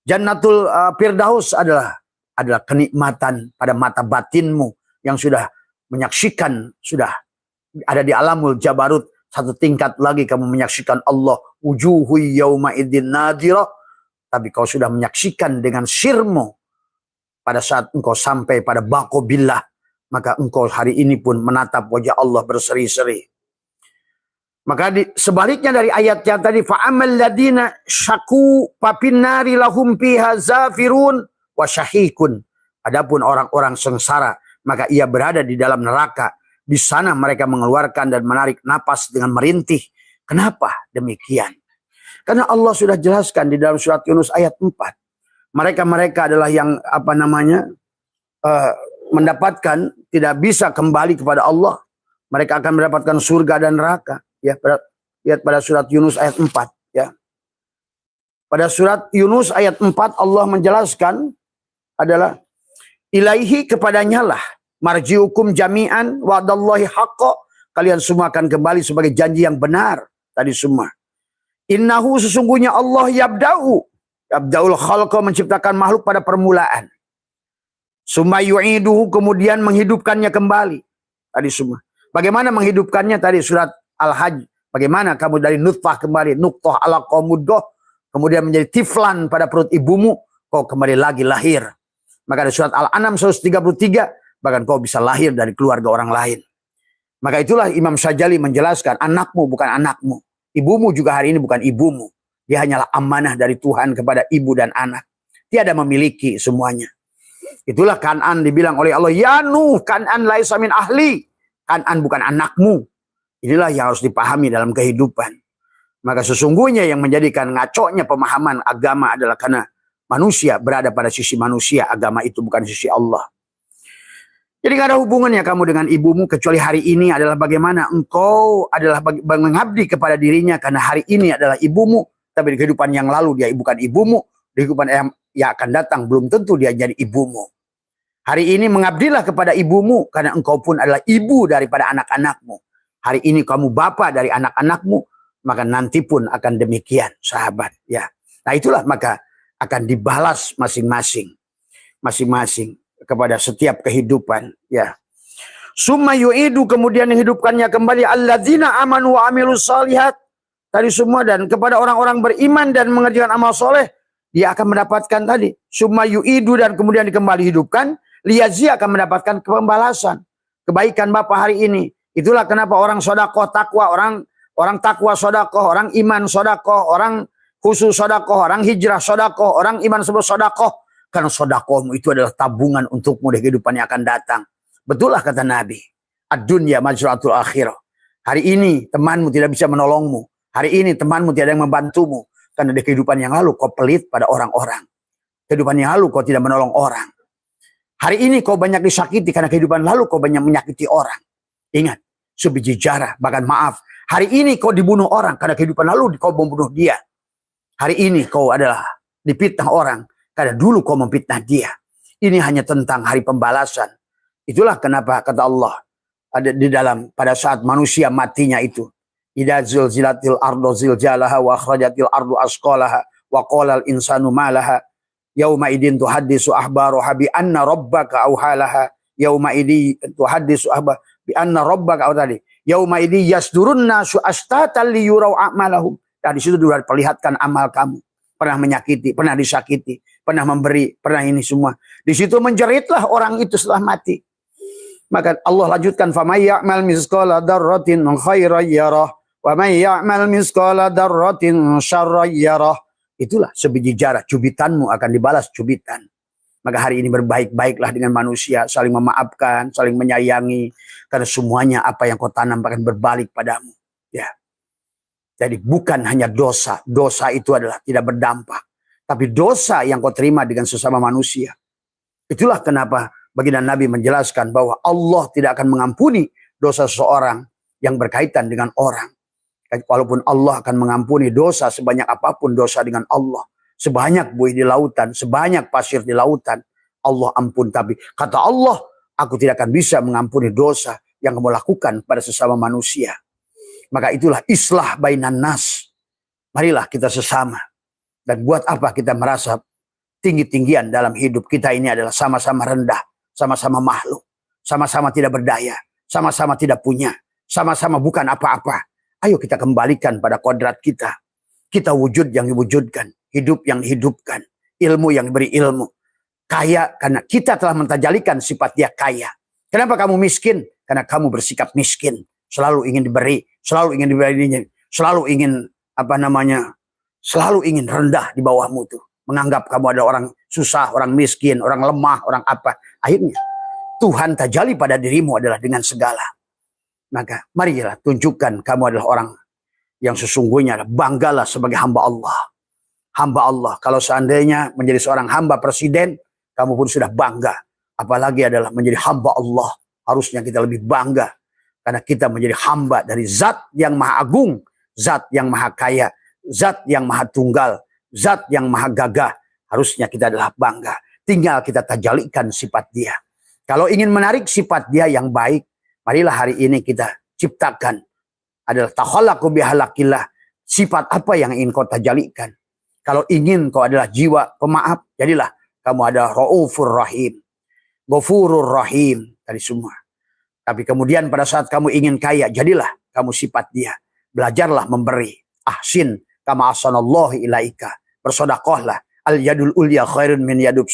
Jannatul Firdaus adalah kenikmatan pada mata batinmu yang sudah menyaksikan, sudah ada di alamul jabarut. Satu tingkat lagi kamu menyaksikan Allah. Wujuhu yawma idzin nadhirah. Tapi kau sudah menyaksikan dengan sirmu. Pada saat engkau sampai pada baqobillah, maka engkau hari ini pun menatap wajah Allah berseri-seri. Maka sebaliknya dari ayat yang tadi, fa'amal ladina syaku papin nari lahum fiha zafirun wa syahikun. Adapun orang-orang sengsara, maka ia berada di dalam neraka. Di sana mereka mengeluarkan dan menarik napas dengan merintih. Kenapa demikian? Karena Allah sudah jelaskan di dalam surat Yunus ayat 4. Mereka adalah yang mendapatkan, tidak bisa kembali kepada Allah. Mereka akan mendapatkan surga dan neraka. Ya, lihat pada surat Yunus ayat 4 ya. Pada surat Yunus ayat 4 Allah menjelaskan adalah ilaihi, kepadanya lah marji'ukum jami'an wa'dallahi haqqa, kalian semua akan kembali sebagai janji yang benar tadi semua. Innahu, sesungguhnya Allah yabda'ul khalqa, menciptakan makhluk pada permulaan. Summa yu'iduhu, kemudian menghidupkannya kembali tadi semua. Bagaimana menghidupkannya tadi surat Al-Hajj, bagaimana kamu dari nutfah kembali, nuqtah alaqah mudghah, kemudian menjadi tiflan pada perut ibumu, kau kembali lagi lahir. Maka di surat Al-An'am 133, bahkan kau bisa lahir dari keluarga orang lain. Maka itulah Imam Syajali menjelaskan, anakmu bukan anakmu, ibumu juga hari ini bukan ibumu. Dia hanyalah amanah dari Tuhan kepada ibu dan anak. Tiada memiliki semuanya. Itulah Kan'an dibilang oleh Allah, ya Nuh, Kan'an laisa min ahli. Kan'an bukan anakmu. Inilah yang harus dipahami dalam kehidupan. Maka sesungguhnya yang menjadikan ngaconya pemahaman agama adalah karena manusia berada pada sisi manusia. Agama itu bukan sisi Allah. Jadi gak ada hubungannya kamu dengan ibumu, kecuali hari ini adalah bagaimana engkau adalah mengabdi kepada dirinya. Karena hari ini adalah ibumu, tapi di kehidupan yang lalu dia bukan ibumu. Di kehidupan yang akan datang belum tentu dia jadi ibumu. Hari ini mengabdilah kepada ibumu, karena engkau pun adalah ibu daripada anak-anakmu. Hari ini kamu bapak dari anak-anakmu, maka nanti pun akan demikian, sahabat. Ya, nah itulah maka akan dibalas masing-masing kepada setiap kehidupan. Ya, summa yu'idu, kemudian menghidupkannya kembali alladzina amanu wa amilus shalihat tadi semua, dan kepada orang-orang beriman dan mengerjakan amal soleh, dia akan mendapatkan tadi summa yu'idu, dan kemudian dikembali hidupkan, liyazia, akan mendapatkan pembalasan kebaikan bapak hari ini. Itulah kenapa orang sodakoh takwa, orang takwa sodakoh, orang iman sodakoh, orang khusus sodakoh, orang hijrah sodakoh, orang iman sebut sodakoh. Karena sodakohmu itu adalah tabungan untukmu di kehidupan yang akan datang. Betul lah kata Nabi, ad-dunya majratul akhirah. Hari ini temanmu tidak bisa menolongmu. Hari ini temanmu tidak ada yang membantumu. Karena di kehidupan yang lalu kau pelit pada orang-orang. Kehidupan yang lalu kau tidak menolong orang. Hari ini kau banyak disakiti karena kehidupan lalu kau banyak menyakiti orang. Ingat, sebiji jarah, bahkan maaf. Hari ini kau dibunuh orang karena kehidupan lalu kau membunuh dia. Hari ini kau adalah dipitnah orang karena dulu kau memfitnah dia. Ini hanya tentang hari pembalasan. Itulah kenapa kata Allah ada di dalam pada saat manusia matinya itu. Idza zulzilatil ardu ziljalaha wa akhrajatil ardu asqalaha wa qala al insanu ma laha yauma idin tuhaddisu ahbaruha bi anna rabbaka auhalaha yauma idin tuhaddisu ahbar bi anna rabbaka tadi yauma idin yasdurun nasu astatan liyurau a'malahum. Di situ diperlihatkan amal kamu. Pernah menyakiti, pernah disakiti, pernah memberi, pernah ini semua. Di situ menjeritlah orang itu setelah mati. Maka Allah lanjutkan famay ya'mal mithqala dzarratin khairan yarah wa may ya'mal mithqala dzarratin syarran yarah. Itulah sebiji jarak, cubitanmu akan dibalas cubitan. Maka hari ini berbaik-baiklah dengan manusia, saling memaafkan, saling menyayangi, karena semuanya apa yang kau tanam akan berbalik padamu. Ya. Jadi bukan hanya dosa, dosa itu adalah tidak berdampak, tapi dosa yang kau terima dengan sesama manusia. Itulah kenapa baginda Nabi menjelaskan bahwa Allah tidak akan mengampuni dosa seseorang yang berkaitan dengan orang. Walaupun Allah akan mengampuni dosa sebanyak apapun dosa dengan Allah. Sebanyak buih di lautan, sebanyak pasir di lautan, Allah ampun. Tapi kata Allah, aku tidak akan bisa mengampuni dosa yang kamu lakukan pada sesama manusia. Maka itulah islah bainan nas. Marilah kita sesama. Dan buat apa kita merasa tinggi-tinggian dalam hidup kita ini adalah sama-sama rendah. Sama-sama makhluk. Sama-sama tidak berdaya. Sama-sama tidak punya. Sama-sama bukan apa-apa. Ayo kita kembalikan pada kodrat kita. Kita wujud yang diwujudkan. Hidup yang dihidupkan. Ilmu yang diberi ilmu. Kaya karena kita telah mentajalikan sifat dia kaya. Kenapa kamu miskin? Karena kamu bersikap miskin. Selalu ingin diberi. Selalu ingin diberi. Selalu ingin selalu ingin rendah di bawahmu tuh. Menganggap kamu ada orang susah, orang miskin, orang lemah, orang apa. Akhirnya Tuhan tajali pada dirimu adalah dengan segala. Maka marilah tunjukkan kamu adalah orang yang sesungguhnya banggalah sebagai hamba Allah. Hamba Allah. Kalau seandainya menjadi seorang hamba presiden, kamu pun sudah bangga. Apalagi adalah menjadi hamba Allah. Harusnya kita lebih bangga. Karena kita menjadi hamba dari zat yang maha agung. Zat yang maha kaya. Zat yang maha tunggal. Zat yang maha gagah. Harusnya kita adalah bangga. Tinggal kita tajalikan sifat dia. Kalau ingin menarik sifat dia yang baik, marilah hari ini kita ciptakan. Adalah takhallaqu bihalaqillah. Sifat apa yang ingin kau tajalikan. Kalau ingin kau adalah jiwa pemaaf, jadilah kamu ada Raufur Rahim. Ghafurur Rahim. Tadi semua. Tapi kemudian pada saat kamu ingin kaya, jadilah kamu sifat dia. Belajarlah memberi. Ahsin kama ahsanallahu ilaika. Bersedekahlah. Al yadul ulya khairun min yadub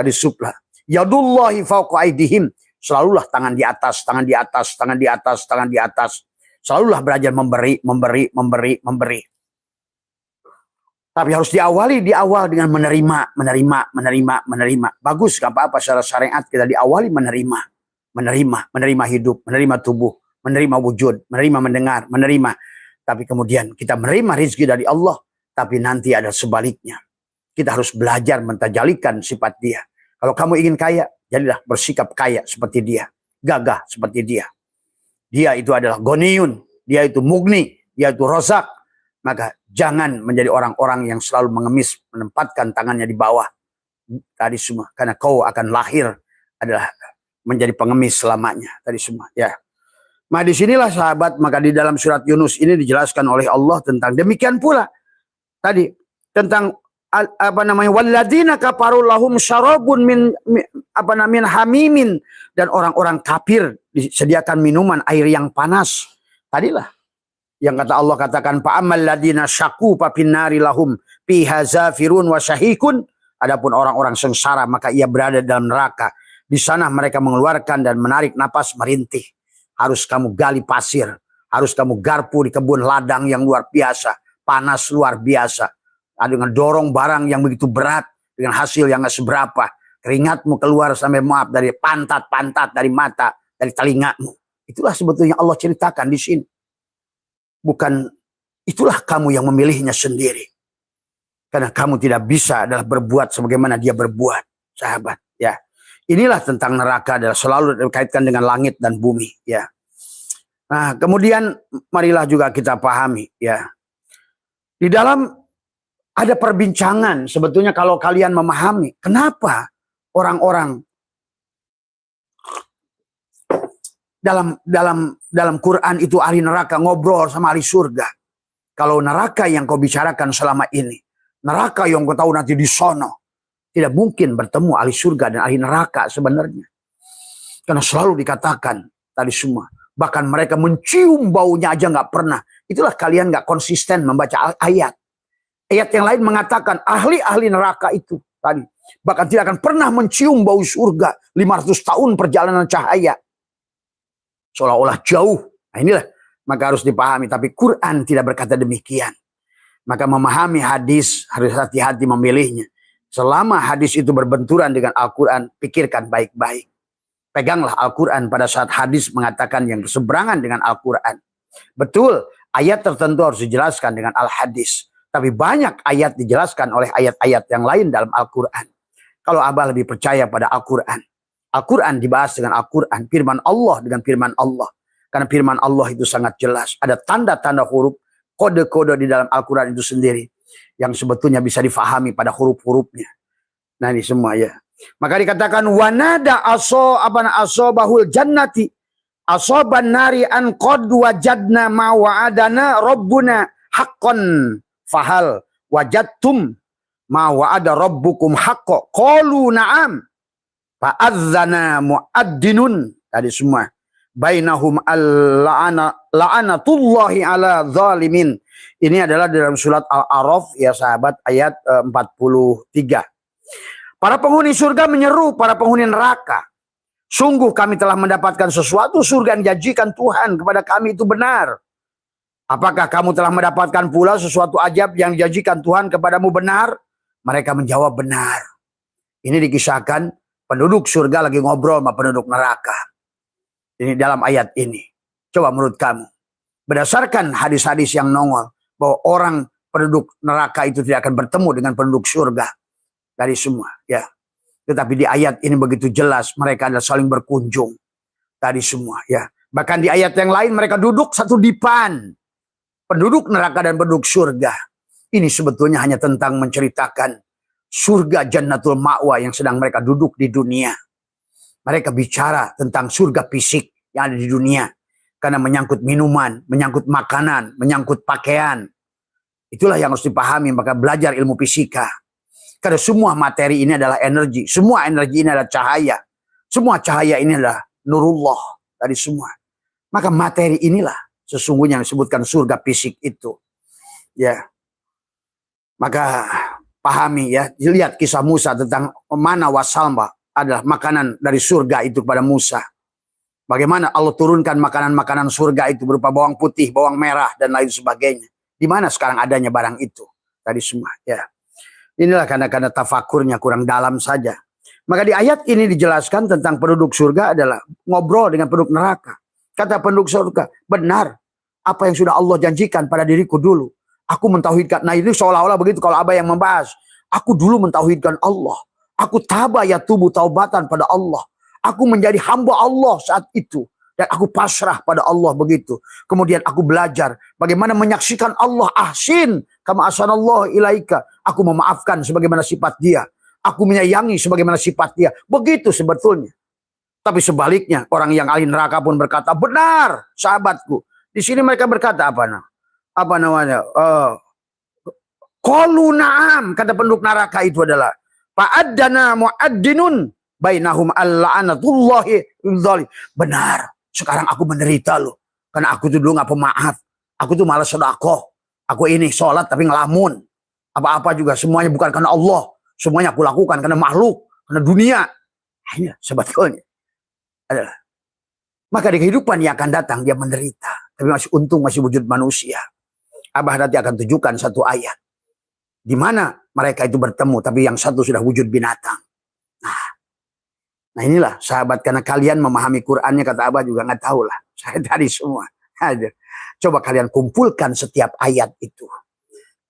sufla. Yadullahi fawqa aydihim. Selalulah tangan di atas, tangan di atas, tangan di atas, tangan di atas. Selalulah belajar memberi, memberi, memberi, memberi. Tapi harus diawali di awal dengan menerima, menerima, menerima, menerima. Bagus, gak apa-apa secara syariat kita diawali menerima. Menerima hidup, menerima tubuh, menerima wujud, menerima mendengar, menerima. Tapi kemudian kita menerima rezeki dari Allah, tapi nanti ada sebaliknya. Kita harus belajar mentajalikan sifat dia. Kalau kamu ingin kaya, jadilah bersikap kaya seperti dia, gagah seperti dia. Dia itu adalah Ghaniyun, dia itu Mugni, dia itu Razak. Maka jangan menjadi orang-orang yang selalu mengemis, menempatkan tangannya di bawah. Tadi semua, karena kau akan lahir adalah menjadi pengemis selamanya. Tadi semua, ya. Nah disinilah sahabat, maka di dalam surat Yunus ini dijelaskan oleh Allah tentang demikian pula. Tadi tentang walladzina kafaru lahum syarabun min hamimin, dan orang-orang kafir disediakan minuman air yang panas. Tadilah yang kata Allah katakan fa'amal ladzina syaqu fa finnari lahum fiha zafirun wa syahikun. Adapun orang-orang sengsara maka ia berada dalam neraka. Di sana mereka mengeluarkan dan menarik napas merintih. Harus kamu gali pasir, harus kamu garpu di kebun ladang yang luar biasa, panas luar biasa. Dengan dorong barang yang begitu berat, dengan hasil yang gak seberapa. Keringatmu keluar sampai dari pantat-pantat, dari mata, dari telingamu. Itulah sebetulnya Allah ceritakan di sini. Bukan itulah kamu yang memilihnya sendiri. Karena kamu tidak bisa adalah berbuat sebagaimana dia berbuat, sahabat. Ya, inilah tentang neraka adalah selalu dikaitkan dengan langit dan bumi. Ya. Nah, kemudian marilah juga kita pahami. Ya, di dalam Ada perbincangan sebetulnya kalau kalian memahami kenapa orang-orang dalam Quran itu ahli neraka ngobrol sama ahli surga. Kalau neraka yang kau bicarakan selama ini, neraka yang kau tahu nanti di sono, tidak mungkin bertemu ahli surga dan ahli neraka sebenarnya. Karena selalu dikatakan tadi semua, bahkan mereka mencium baunya aja nggak pernah. Itulah kalian nggak konsisten membaca ayat. Ayat yang lain mengatakan ahli-ahli neraka itu tadi bahkan tidak akan pernah mencium bau surga 500 tahun perjalanan cahaya. Seolah-olah jauh. Nah inilah maka harus dipahami. Tapi Quran tidak berkata demikian. Maka memahami hadis harus hati-hati memilihnya. Selama hadis itu berbenturan dengan Al-Quran, pikirkan baik-baik. Peganglah Al-Quran pada saat hadis mengatakan yang berseberangan dengan Al-Quran. Betul, ayat tertentu harus dijelaskan dengan Al-Hadis. Tapi banyak ayat dijelaskan oleh ayat-ayat yang lain dalam Al-Quran. Kalau Abah lebih percaya pada Al-Quran. Al-Quran dibahas dengan Al-Quran. Firman Allah dengan firman Allah. Karena firman Allah itu sangat jelas. Ada tanda-tanda huruf, kode-kode di dalam Al-Quran itu sendiri. Yang sebetulnya bisa difahami pada huruf-hurufnya. Nah ini semua ya. Maka dikatakan wanada asobahul jannati asoban nari an qad wajadna ma wa'adana rabbuna haqqan fahal wajadtum ma wa'ada rabbukum haqqo qalu na'am fa'adzana mu'addinun tadi semua bainahum la'anatullahi ala zalimin. Ini adalah dalam surat Al-A'raf ya sahabat ayat 43. Para penghuni surga menyeru para penghuni neraka, sungguh kami telah mendapatkan sesuatu surga yang dijanjikan Tuhan kepada kami itu benar. Apakah kamu telah mendapatkan pula sesuatu ajab yang dijanjikan Tuhan kepadamu benar? Mereka menjawab benar. Ini dikisahkan penduduk surga lagi ngobrol sama penduduk neraka. Ini dalam ayat ini. Coba menurut kamu. Berdasarkan hadis-hadis yang nongol. Bahwa orang penduduk neraka itu tidak akan bertemu dengan penduduk surga. Dari semua. Ya. Tetapi di ayat ini begitu jelas. Mereka adalah saling berkunjung. Dari semua. Ya. Bahkan di ayat yang lain mereka duduk satu dipan. Penduduk neraka dan penduduk surga. Ini sebetulnya hanya tentang menceritakan surga Jannatul Ma'wa yang sedang mereka duduk di dunia. Mereka bicara tentang surga fisik yang ada di dunia. Karena menyangkut minuman, menyangkut makanan, menyangkut pakaian. Itulah yang harus dipahami, maka belajar ilmu fisika. Karena semua materi ini adalah energi. Semua energi ini adalah cahaya. Semua cahaya ini adalah nurullah dari semua. Maka materi inilah sesungguhnya yang disebutkan surga fisik itu. Ya. Maka pahami ya. Lihat kisah Musa tentang mana wasalma adalah makanan dari surga itu kepada Musa. Bagaimana Allah turunkan makanan-makanan surga itu berupa bawang putih, bawang merah dan lain sebagainya. Di mana sekarang adanya barang itu? Tadi semua ya. Inilah karena tafakurnya kurang dalam saja. Maka di ayat ini dijelaskan tentang penduduk surga adalah ngobrol dengan penduduk neraka. Kata penduduk surga, benar. Apa yang sudah Allah janjikan pada diriku dulu. Aku mentauhidkan. Nah ini seolah-olah begitu kalau Abah yang membahas. Aku dulu mentauhidkan Allah. Aku tabah ya tubuh taubatan pada Allah. Aku menjadi hamba Allah saat itu. Dan aku pasrah pada Allah begitu. Kemudian aku belajar. Bagaimana menyaksikan Allah ahsin. Kama ahsanallahu ilaika. Aku memaafkan sebagaimana sifat dia. Aku menyayangi sebagaimana sifat dia. Begitu sebetulnya. Tapi sebaliknya. Orang yang ahli neraka pun berkata. Benar sahabatku. Di sini mereka berkata apa namanya? Qalu na'am. Kata penduduk neraka itu adalah fa'addana mu'addinun bainahum al-la'anatullahi zalim. Benar. Sekarang aku menderita loh. Karena aku tuh dulu gak pemaaf. Aku tuh malas sedekah. Aku ini sholat tapi ngelamun. Apa-apa juga semuanya bukan karena Allah. Semuanya aku lakukan karena makhluk. Karena dunia. Hanya sebetulnya adalah. Maka di kehidupan yang akan datang dia menderita. Tapi masih untung masih wujud manusia. Abah nanti akan tunjukkan satu ayat. Di mana mereka itu bertemu. Tapi yang satu sudah wujud binatang. Nah inilah sahabat. Karena kalian memahami Qur'annya. Kata Abah juga nggak tahu lah. Saya tadi semua. Coba kalian kumpulkan setiap ayat itu.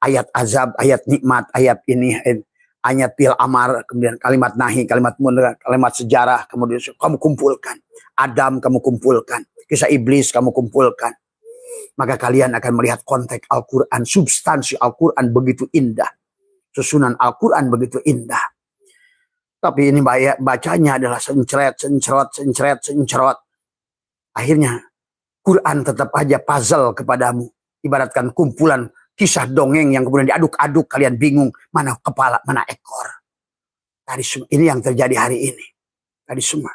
Ayat azab, ayat nikmat, ayat ini. Ayat fil amar. Kemudian kalimat nahi, kalimat mundur, kalimat sejarah. Kemudian kamu kumpulkan. Adam kamu kumpulkan. Kisah iblis kamu kumpulkan. Maka kalian akan melihat konteks Al-Quran. Substansi Al-Quran begitu indah. susunan Al-Quran begitu indah. Tapi ini bacanya adalah senceret. Akhirnya Quran tetap aja puzzle kepadamu. Ibaratkan kumpulan kisah dongeng yang kemudian diaduk-aduk, kalian bingung mana kepala, mana ekor. Tadi semua ini yang terjadi hari ini. Tadi semua.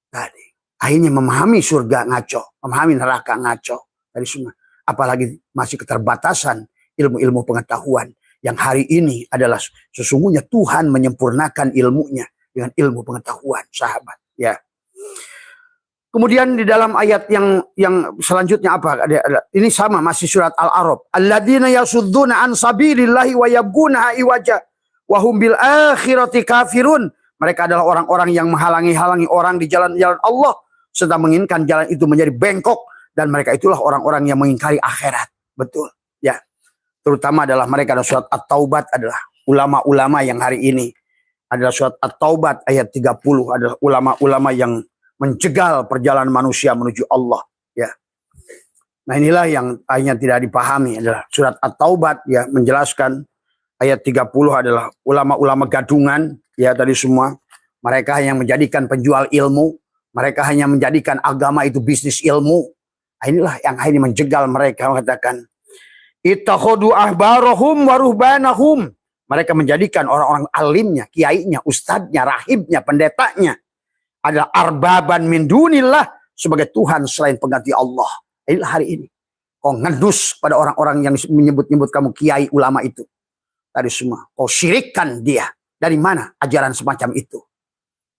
Tadi akhirnya memahami surga ngaco, memahami neraka ngaco. Tadi semua. Apalagi masih keterbatasan ilmu-ilmu pengetahuan yang hari ini adalah sesungguhnya Tuhan menyempurnakan ilmunya dengan ilmu pengetahuan, sahabat. Ya. Kemudian di dalam ayat yang selanjutnya apa? Ini sama, masih surat Al-A'raf. Alladzina yasudduna an sabilillahi wa yabghunaha iwaja wa hum bil akhirati kafirun. Mereka adalah orang-orang yang menghalangi orang di jalan-jalan Allah serta menginginkan jalan itu menjadi bengkok, dan mereka itulah orang-orang yang mengingkari akhirat. Betul. Ya. Terutama adalah mereka adalah surat At-Taubat, adalah ulama-ulama yang hari ini adalah surat At-Taubat ayat 30 adalah ulama-ulama yang menjegal perjalanan manusia menuju Allah, ya. Nah, inilah yang akhirnya tidak dipahami adalah surat At-Taubat, ya, menjelaskan ayat 30 adalah ulama-ulama gadungan, ya, tadi semua mereka yang menjadikan penjual ilmu, mereka hanya menjadikan agama itu bisnis ilmu. Nah, inilah yang akhirnya menjegal mereka, mengatakan ittakhadu ahbarahum wa ruhbanahum. Mereka menjadikan orang-orang alimnya, kiainya, ustadznya, rahibnya, pendetanya adalah arbaban min dunillah, sebagai Tuhan selain pengganti Allah. Inilah hari ini. Kau ngedus pada orang-orang yang menyebut-nyebut kamu kiai ulama itu. Tadi semua. Kau syirikkan dia. Dari mana ajaran semacam itu?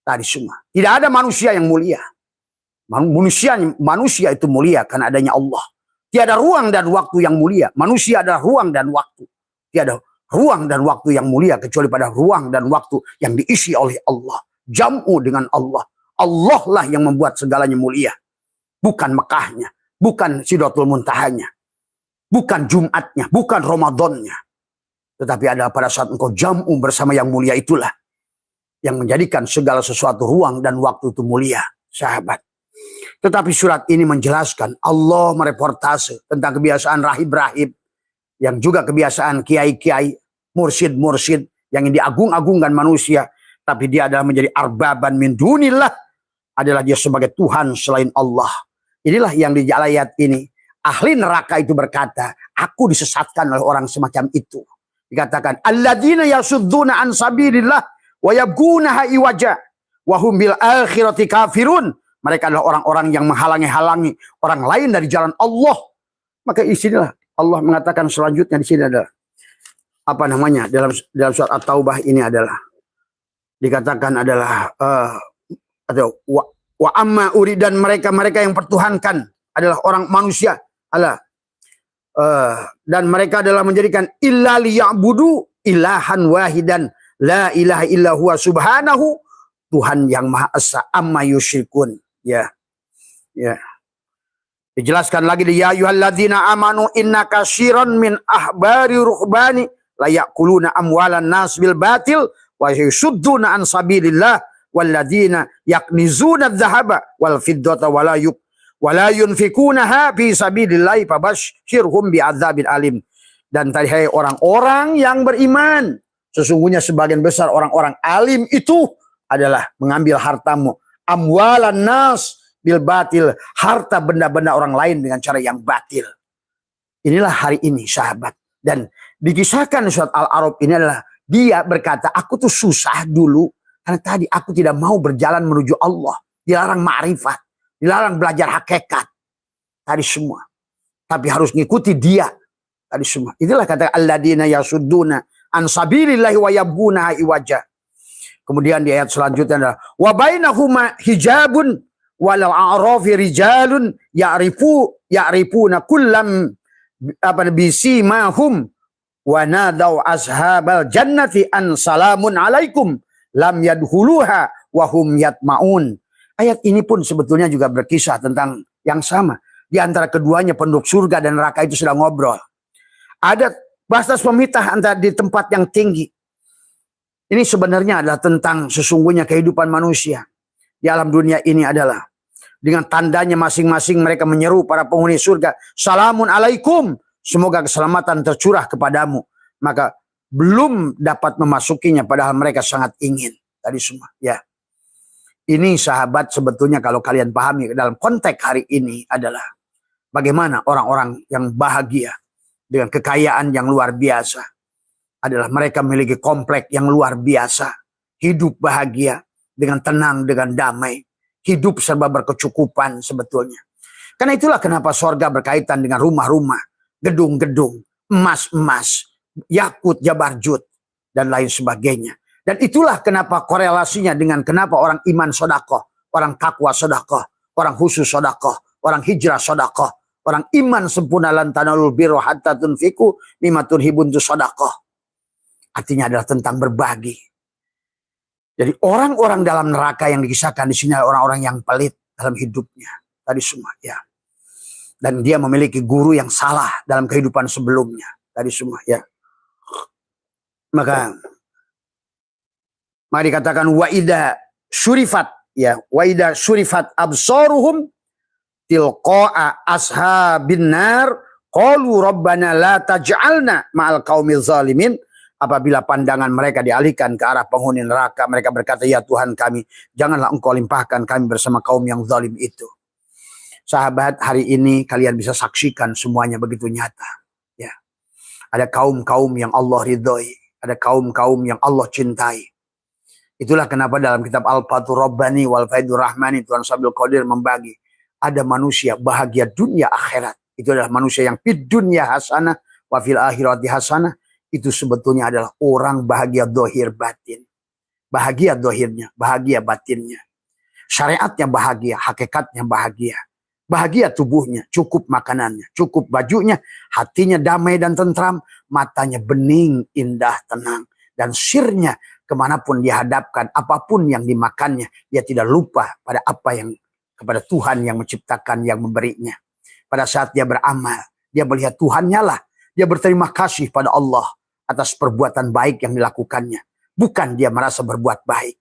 Tadi semua. Tidak ada manusia yang mulia. Manusia itu mulia karena adanya Allah. Tiada ruang dan waktu yang mulia. Manusia adalah ruang dan waktu. Tiada ruang dan waktu yang mulia kecuali pada ruang dan waktu yang diisi oleh Allah. Jam'u dengan Allah. Allah lah yang membuat segalanya mulia. Bukan Mekahnya. Bukan Sidratul Muntahanya. Bukan Jumatnya. Bukan Ramadannya. Tetapi adalah pada saat engkau jam'u bersama yang mulia itulah yang menjadikan segala sesuatu ruang dan waktu itu mulia. Sahabat. Tetapi surat ini menjelaskan, Allah mereportase tentang kebiasaan rahib-rahib, yang juga kebiasaan kiai-kiai, mursyid-mursyid yang diagung-agungkan manusia, tapi dia adalah menjadi arbaban min dunillah, adalah dia sebagai Tuhan selain Allah. Inilah yang di ayat ini. Ahli neraka itu berkata, aku disesatkan oleh orang semacam itu. Dikatakan, alladzina yasudduna an sabilillah wa yabghunaha iwaja wa hum bil akhirati kafirun. Mereka adalah orang-orang yang menghalangi orang lain dari jalan Allah. Maka isinilah Allah mengatakan selanjutnya di sini adalah apa namanya, dalam surat At-Taubah ini adalah dikatakan adalah wa amma uri, dan mereka yang pertuhankan adalah orang manusia dan mereka adalah menjadikan illa liya'budu ilahan wahidan la ilaha illa huwa subhanahu, Tuhan yang Maha Esa amma yusyrikun. Ya. Dijelaskan lagi di ya ayyuhalladzina amanu inna katsiran min ahbari ruhbani la ya'kuluna amwalan nas bil batil wa yasudduna an sabilillah walladzina yaknizuna adh-dhahaba wal fiddata wala yunfikunaha fi sabilillah fabashshirhum bi'adzabin alim. Dan tadi, hai orang-orang yang beriman, sesungguhnya sebagian besar orang-orang alim itu adalah mengambil hartamu amwalan nas bil batil, harta benda-benda orang lain dengan cara yang batil. Inilah hari ini, sahabat. Dan dikisahkan surat Al-A'raf ini adalah dia berkata, aku tuh susah dulu karena tadi aku tidak mau berjalan menuju Allah, dilarang ma'rifat, dilarang belajar hakikat, tadi semua. Tapi harus ngikuti dia, tadi semua. Itulah kata alladzina yasudduna an sabilillahi wa yabghunaha iwaja. Kemudian di ayat selanjutnya adalah wa bainahuma hijabun walal a'rafi rijalun ya'rifuna kullam bisimahum wa nadau ashabal jannati an salamun alaikum lam yadkhuluha wa hum yatmaun. Ayat ini pun sebetulnya juga berkisah tentang yang sama. Di antara keduanya penduduk surga dan neraka itu sedang ngobrol. Ada batas pemisah antara di tempat yang tinggi. Ini sebenarnya adalah tentang sesungguhnya kehidupan manusia di alam dunia ini adalah dengan tandanya masing-masing mereka menyeru para penghuni surga, salamun alaikum, semoga keselamatan tercurah kepadamu. Maka belum dapat memasukinya padahal mereka sangat ingin. Tadi semua ya. Ini sahabat sebetulnya kalau kalian pahami dalam konteks hari ini adalah bagaimana orang-orang yang bahagia dengan kekayaan yang luar biasa adalah mereka memiliki kompleks yang luar biasa, hidup bahagia dengan tenang, dengan damai, hidup serba berkecukupan sebetulnya. Karena itulah kenapa sorga berkaitan dengan rumah-rumah, gedung-gedung, emas-emas, yakut, jabarjut, dan lain sebagainya. Dan itulah kenapa korelasinya dengan kenapa orang iman sodakoh, orang takwa sodakoh, orang khusus sodakoh, orang hijrah sodakoh, orang iman sempurna lan tanalul birra hatta tunfiku mimma tunhibun tu sodakoh. Artinya adalah tentang berbagi. Jadi orang-orang dalam neraka yang dikisahkan di sini adalah orang-orang yang pelit dalam hidupnya. Tadi semua ya. Dan dia memiliki guru yang salah dalam kehidupan sebelumnya. Tadi semua ya. Maka dikatakan waida surifat ya, waida surifat absaruhum tilqa'a ashabin nar qalu rabbana la taj'alna ma'al qaumil zalimin. Apabila pandangan mereka dialihkan ke arah penghuni neraka, mereka berkata, ya Tuhan kami, janganlah engkau limpahkan kami bersama kaum yang zalim itu. Sahabat, hari ini kalian bisa saksikan semuanya begitu nyata. Ya, ada kaum-kaum yang Allah ridhoi, ada kaum-kaum yang Allah cintai. Itulah kenapa dalam kitab Al-Fathur Rabbani wal Faidur Rahmani Tuhan Sabil Qadir membagi. Ada manusia bahagia dunia akhirat. Itu adalah manusia yang fid dunya hasanah wa fil akhirati hasanah. Itu sebetulnya adalah orang bahagia dohir batin. Bahagia dohirnya, bahagia batinnya. Syariatnya bahagia, hakikatnya bahagia. Bahagia tubuhnya, cukup makanannya, cukup bajunya, hatinya damai dan tentram, matanya bening, indah, tenang. Dan sirnya kemanapun dia hadapkan, apapun yang dimakannya, dia tidak lupa pada apa yang kepada Tuhan yang menciptakan, yang memberinya. Pada saat dia beramal, dia melihat Tuhannya lah. Dia berterima kasih pada Allah atas perbuatan baik yang dilakukannya. Bukan dia merasa berbuat baik.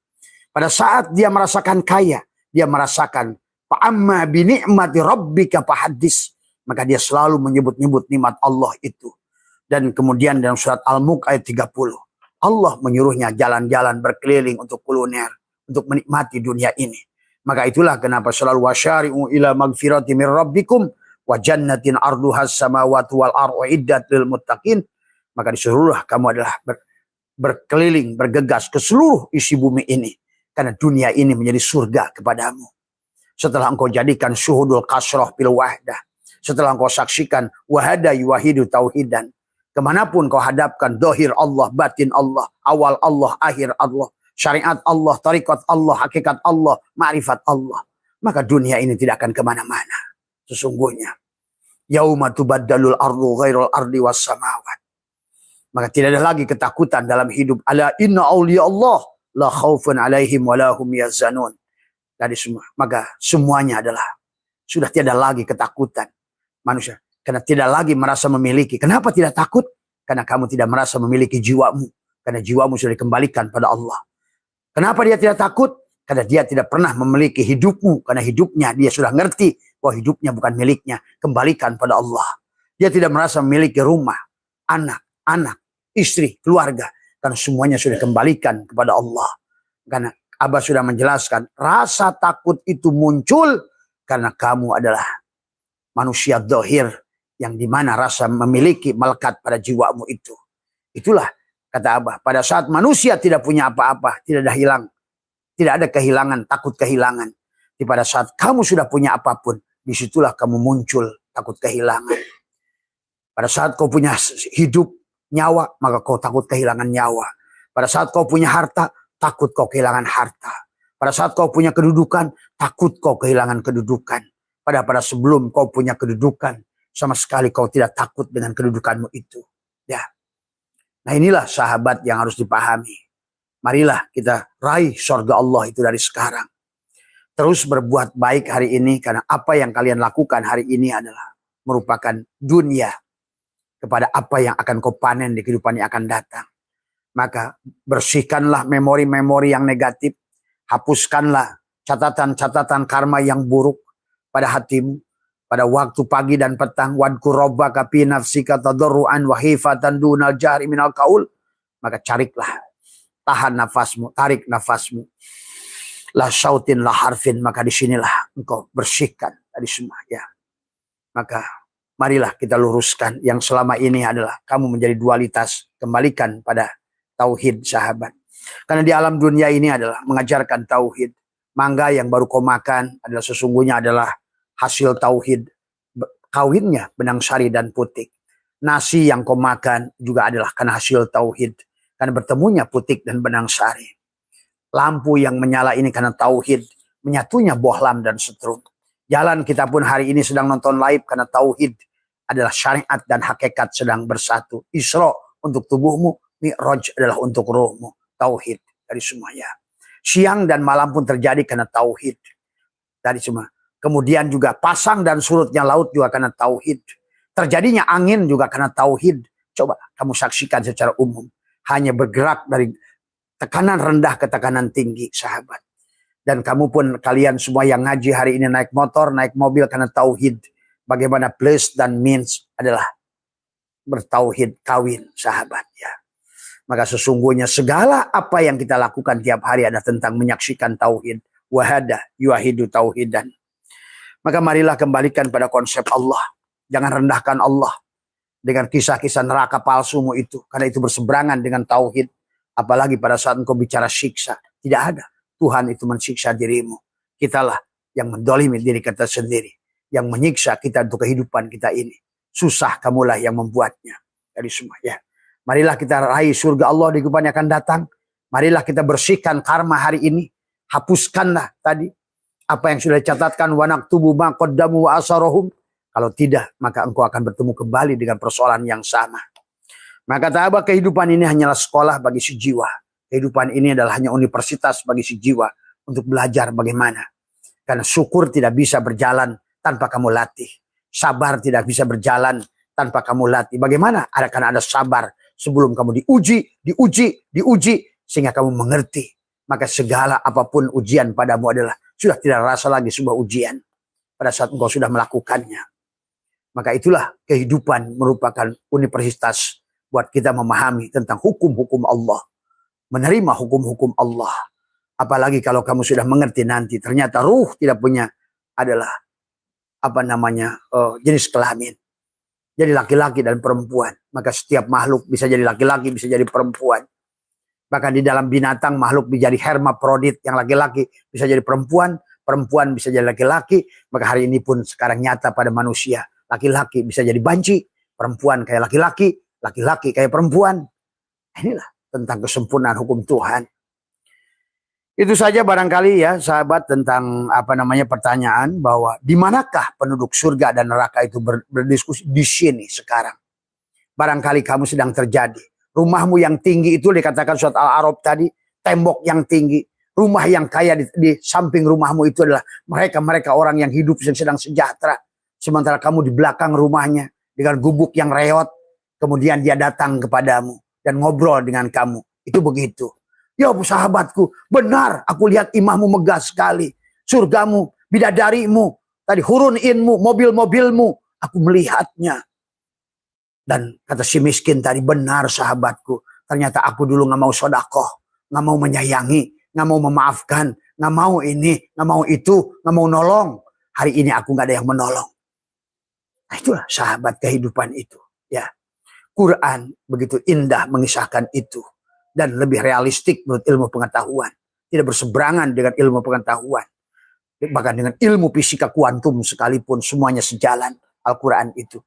Pada saat dia merasakan kaya, dia merasakan fa'amma bi ni'mati rabbika fahaddits. Maka dia selalu menyebut-nyebut nikmat Allah itu. Dan kemudian dalam surat Al-Mulk ayat 30, Allah menyuruhnya jalan-jalan berkeliling untuk kuliner, untuk menikmati dunia ini. Maka itulah kenapa selalu wasyari'u ila magfirati mir rabbikum wa jannatin arduhas samawati wal ardu iddat lil muttaqin. Maka disuruhlah kamu adalah berkeliling, bergegas ke seluruh isi bumi ini. Karena dunia ini menjadi surga kepadamu. Setelah engkau jadikan syuhudul kasroh bil wahdah. Setelah engkau saksikan wahada yuwahidu tauhidan. Kemanapun kau hadapkan dohir Allah, batin Allah, awal Allah, akhir Allah, syariat Allah, tarikat Allah, hakikat Allah, ma'rifat Allah. Maka dunia ini tidak akan kemana-mana. Sesungguhnya. Yauma tubaddalul ardu ghairul ardi was samawat. Maka tidak ada lagi ketakutan dalam hidup. Ala inna awliya Allah la khaufun alaihim wa lahum yazanun. Dari semua. Maka semuanya adalah sudah tidak lagi ketakutan manusia. Karena tidak lagi merasa memiliki. Kenapa tidak takut? Karena kamu tidak merasa memiliki jiwamu. Karena jiwamu sudah dikembalikan pada Allah. Kenapa dia tidak takut? Karena dia tidak pernah memiliki hidupmu. Karena hidupnya dia sudah ngerti bahwa hidupnya bukan miliknya. Kembalikan pada Allah. Dia tidak merasa memiliki rumah, anak, istri, keluarga. Karena semuanya sudah dikembalikan kepada Allah. Karena Abah sudah menjelaskan. Rasa takut itu muncul karena kamu adalah manusia dohir. Yang dimana rasa memiliki melekat pada jiwamu itu. Itulah kata Abah. Pada saat manusia tidak punya apa-apa. Tidak ada kehilangan, takut kehilangan. Pada saat kamu sudah punya apapun. Disitulah kamu muncul takut kehilangan. Pada saat kau punya hidup, nyawa, maka kau takut kehilangan nyawa. Pada saat kau punya harta, takut kau kehilangan harta. Pada saat kau punya kedudukan, takut kau kehilangan kedudukan. Pada sebelum kau punya kedudukan, sama sekali kau tidak takut dengan kedudukanmu itu. Ya. Nah inilah sahabat yang harus dipahami. Marilah kita raih surga Allah itu dari sekarang. Terus berbuat baik hari ini karena apa yang kalian lakukan hari ini adalah merupakan dunia kepada apa yang akan kau panen di kehidupan yang akan datang. Maka bersihkanlah memori-memori yang negatif. Hapuskanlah catatan-catatan karma yang buruk pada hatimu. Pada waktu pagi dan petang. Wadkur rabbaka fi nafsika tadarruan wa khifatan dunal jahri minal qaul. Maka cariklah, tahan nafasmu, tarik nafasmu. La syautin la harfin, maka disinilah engkau bersihkan tadi semua ya. Maka marilah kita luruskan yang selama ini adalah kamu menjadi dualitas, kembalikan pada tauhid sahabat. Karena di alam dunia ini adalah mengajarkan tauhid. Mangga yang baru kau makan adalah sesungguhnya adalah hasil tauhid. Kawinnya benang sari dan putik. Nasi yang kau makan juga adalah karena hasil tauhid. Karena bertemunya putik dan benang sari. Lampu yang menyala ini karena tauhid. Menyatunya bohlam dan setrum. Jalan kita pun hari ini sedang nonton live karena tauhid adalah syariat dan hakikat sedang bersatu. Isra untuk tubuhmu, Mi'raj adalah untuk rohmu. Tauhid dari semuanya. Siang dan malam pun terjadi karena tauhid dari semua. Kemudian juga pasang dan surutnya laut juga karena tauhid. Terjadinya angin juga karena tauhid. Coba kamu saksikan secara umum. Hanya bergerak dari tekanan rendah ke tekanan tinggi, sahabat. Dan kamu pun, kalian semua yang ngaji hari ini naik motor, naik mobil karena tauhid. Bagaimana plus dan means adalah bertauhid, kawin, sahabat ya. Maka sesungguhnya segala apa yang kita lakukan tiap hari ada tentang menyaksikan tauhid. Wahada yuahidu tauhidan. Maka marilah kembalikan pada konsep Allah. Jangan rendahkan Allah dengan kisah-kisah neraka palsumu itu. Karena itu berseberangan dengan tauhid. Apalagi pada saat engkau bicara siksa. Tidak ada. Tuhan itu mensiksa dirimu. Kitalah yang mendolimi diri kita sendiri. Yang menyiksa kita untuk kehidupan kita ini. Susah kamulah yang membuatnya. Dari semua ya. Marilah kita raih surga Allah di kehidupan yang akan datang. Marilah kita bersihkan karma hari ini. Hapuskanlah tadi apa yang sudah dicatatkan. Wa naktubu ma qaddamu wa asarahum. Kalau tidak, maka engkau akan bertemu kembali dengan persoalan yang sama. Maka kata kehidupan ini hanyalah sekolah bagi si jiwa. Kehidupan ini adalah hanya universitas bagi si jiwa untuk belajar bagaimana. Karena syukur tidak bisa berjalan tanpa kamu latih. Sabar tidak bisa berjalan tanpa kamu latih. Bagaimana? Akan ada sabar sebelum kamu diuji, sehingga kamu mengerti. Maka segala apapun ujian padamu adalah sudah tidak rasa lagi sebuah ujian. Pada saat engkau sudah melakukannya. Maka itulah kehidupan merupakan universitas buat kita memahami tentang hukum-hukum Allah. Menerima hukum-hukum Allah. Apalagi kalau kamu sudah mengerti nanti. Ternyata ruh tidak punya adalah jenis kelamin. Jadi laki-laki dan perempuan. Maka setiap makhluk bisa jadi laki-laki, bisa jadi perempuan. Bahkan di dalam binatang makhluk bisa jadi hermaprodit. Yang laki-laki bisa jadi perempuan. Perempuan bisa jadi laki-laki. Maka hari ini pun sekarang nyata pada manusia. Laki-laki bisa jadi banci. Perempuan kayak laki-laki. Laki-laki kayak perempuan. Inilah tentang kesempurnaan hukum Tuhan. Itu saja barangkali ya sahabat tentang pertanyaan bahwa di manakah penduduk surga dan neraka itu berdiskusi di sini sekarang. Barangkali kamu sedang terjadi. Rumahmu yang tinggi itu dikatakan surat Al-A'raf tadi, tembok yang tinggi, rumah yang kaya di samping rumahmu itu adalah mereka orang yang hidup sedang sejahtera. Sementara kamu di belakang rumahnya dengan gubuk yang reot, kemudian dia datang kepadamu dan ngobrol dengan kamu. Itu begitu. Ya sahabatku, benar aku lihat imahmu megah sekali. Surgamu, bidadarimu, tadi hurun inmu, mobil-mobilmu, aku melihatnya. Dan kata si miskin tadi, benar sahabatku. Ternyata aku dulu gak mau sodakoh, gak mau menyayangi, gak mau memaafkan, gak mau ini, gak mau itu, gak mau nolong. Hari ini aku gak ada yang menolong. Nah itulah sahabat kehidupan itu. Ya, Quran begitu indah mengisahkan itu. Dan lebih realistik menurut ilmu pengetahuan. Tidak berseberangan dengan ilmu pengetahuan. Bahkan dengan ilmu fisika kuantum sekalipun semuanya sejalan Al-Quran itu.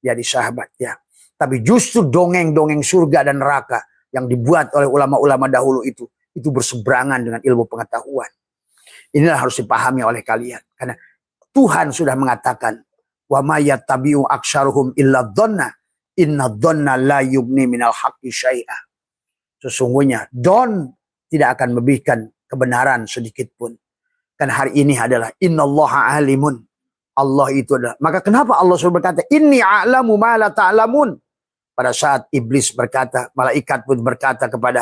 Jadi sahabat ya. Tapi justru dongeng-dongeng surga dan neraka yang dibuat oleh ulama-ulama dahulu itu berseberangan dengan ilmu pengetahuan. Inilah harus dipahami oleh kalian. Karena Tuhan sudah mengatakan, wa ma yattabi'u aktsaruhum illa dhanna inna dhanna la yughni minal haqqi syai'a. Sesungguhnya don tidak akan memberikan kebenaran sedikit pun. Karena hari ini adalah innallaha alimun. Allah itu adalah. Maka kenapa Allah sudah berkata inni a'lamu ma la ta'lamun. Pada saat iblis berkata, malaikat pun berkata kepada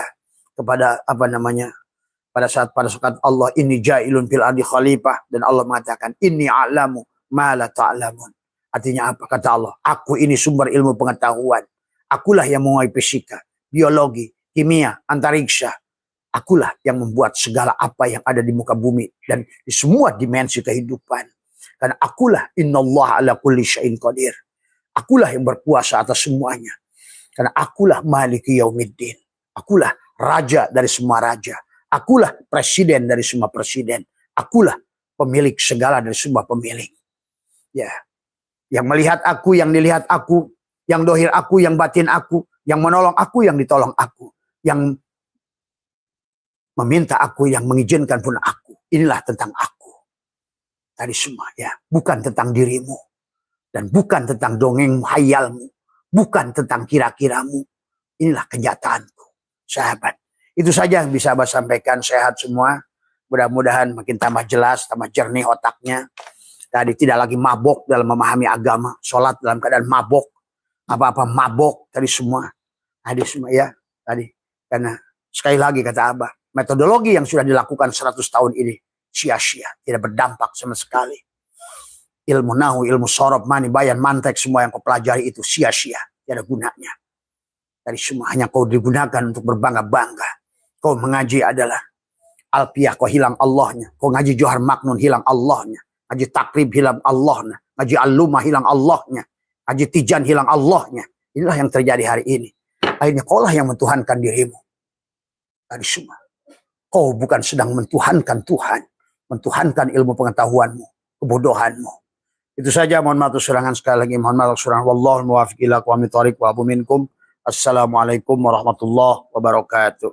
pada saat Allah inni ja'ilun fil ardi khalifah, dan Allah mengatakan inni a'lamu ma la ta'lamun. Artinya apa? Kata Allah, aku ini sumber ilmu pengetahuan. Akulah yang menguasai fisika, biologi, kimia, antariksa. Akulah yang membuat segala apa yang ada di muka bumi dan di semua dimensi kehidupan. Karena akulah innallaha ala kulli syai'in qadir. Akulah yang berkuasa atas semuanya. Karena akulah maliki yaumiddin. Akulah raja dari semua raja. Akulah presiden dari semua presiden. Akulah pemilik segala dari semua pemilik. Ya. Yang melihat aku, yang dilihat aku, yang dohir aku, yang batin aku, yang menolong aku, yang ditolong aku, yang meminta aku, yang mengizinkan pun aku. Inilah tentang aku. Tadi semua ya, bukan tentang dirimu. Dan bukan tentang dongeng hayalmu. Bukan tentang kira-kiramu. Inilah kenyataanku, sahabat. Itu saja yang bisa Abah sampaikan. Sehat semua. Mudah-mudahan makin tambah jelas, tambah jernih otaknya. Tadi tidak lagi mabok dalam memahami agama. Sholat dalam keadaan mabok. Apa-apa mabok. Tadi semua. Tadi semua ya. Tadi. Karena sekali lagi kata Abah. Metodologi yang sudah dilakukan 100 tahun ini. Sia-sia. Tidak berdampak sama sekali. Ilmu nahu, ilmu sorob, mani, bayan, mantek, semua yang kau pelajari itu sia-sia. Tidak ada gunanya. Dari semua hanya kau digunakan untuk berbangga-bangga. Kau mengaji adalah alpiyah, kau hilang Allahnya. Kau ngaji Johar Maknun, hilang Allahnya. Ngaji takrib, hilang Allahnya. Ngaji al-lumah, hilang Allahnya. Ngaji tijan, hilang Allahnya. Inilah yang terjadi hari ini. Akhirnya kaulah yang mentuhankan dirimu. Dari semua. Kau bukan sedang mentuhankan Tuhan. Mentuhankan ilmu pengetahuanmu. Kebodohanmu. Itu saja, mohon maaf surangan sekali lagi, mohon maaf surangan. Wallahul muwaffiq ila aqwamit thoriq wa abu minkum. Assalamualaikum warahmatullahi wabarakatuh.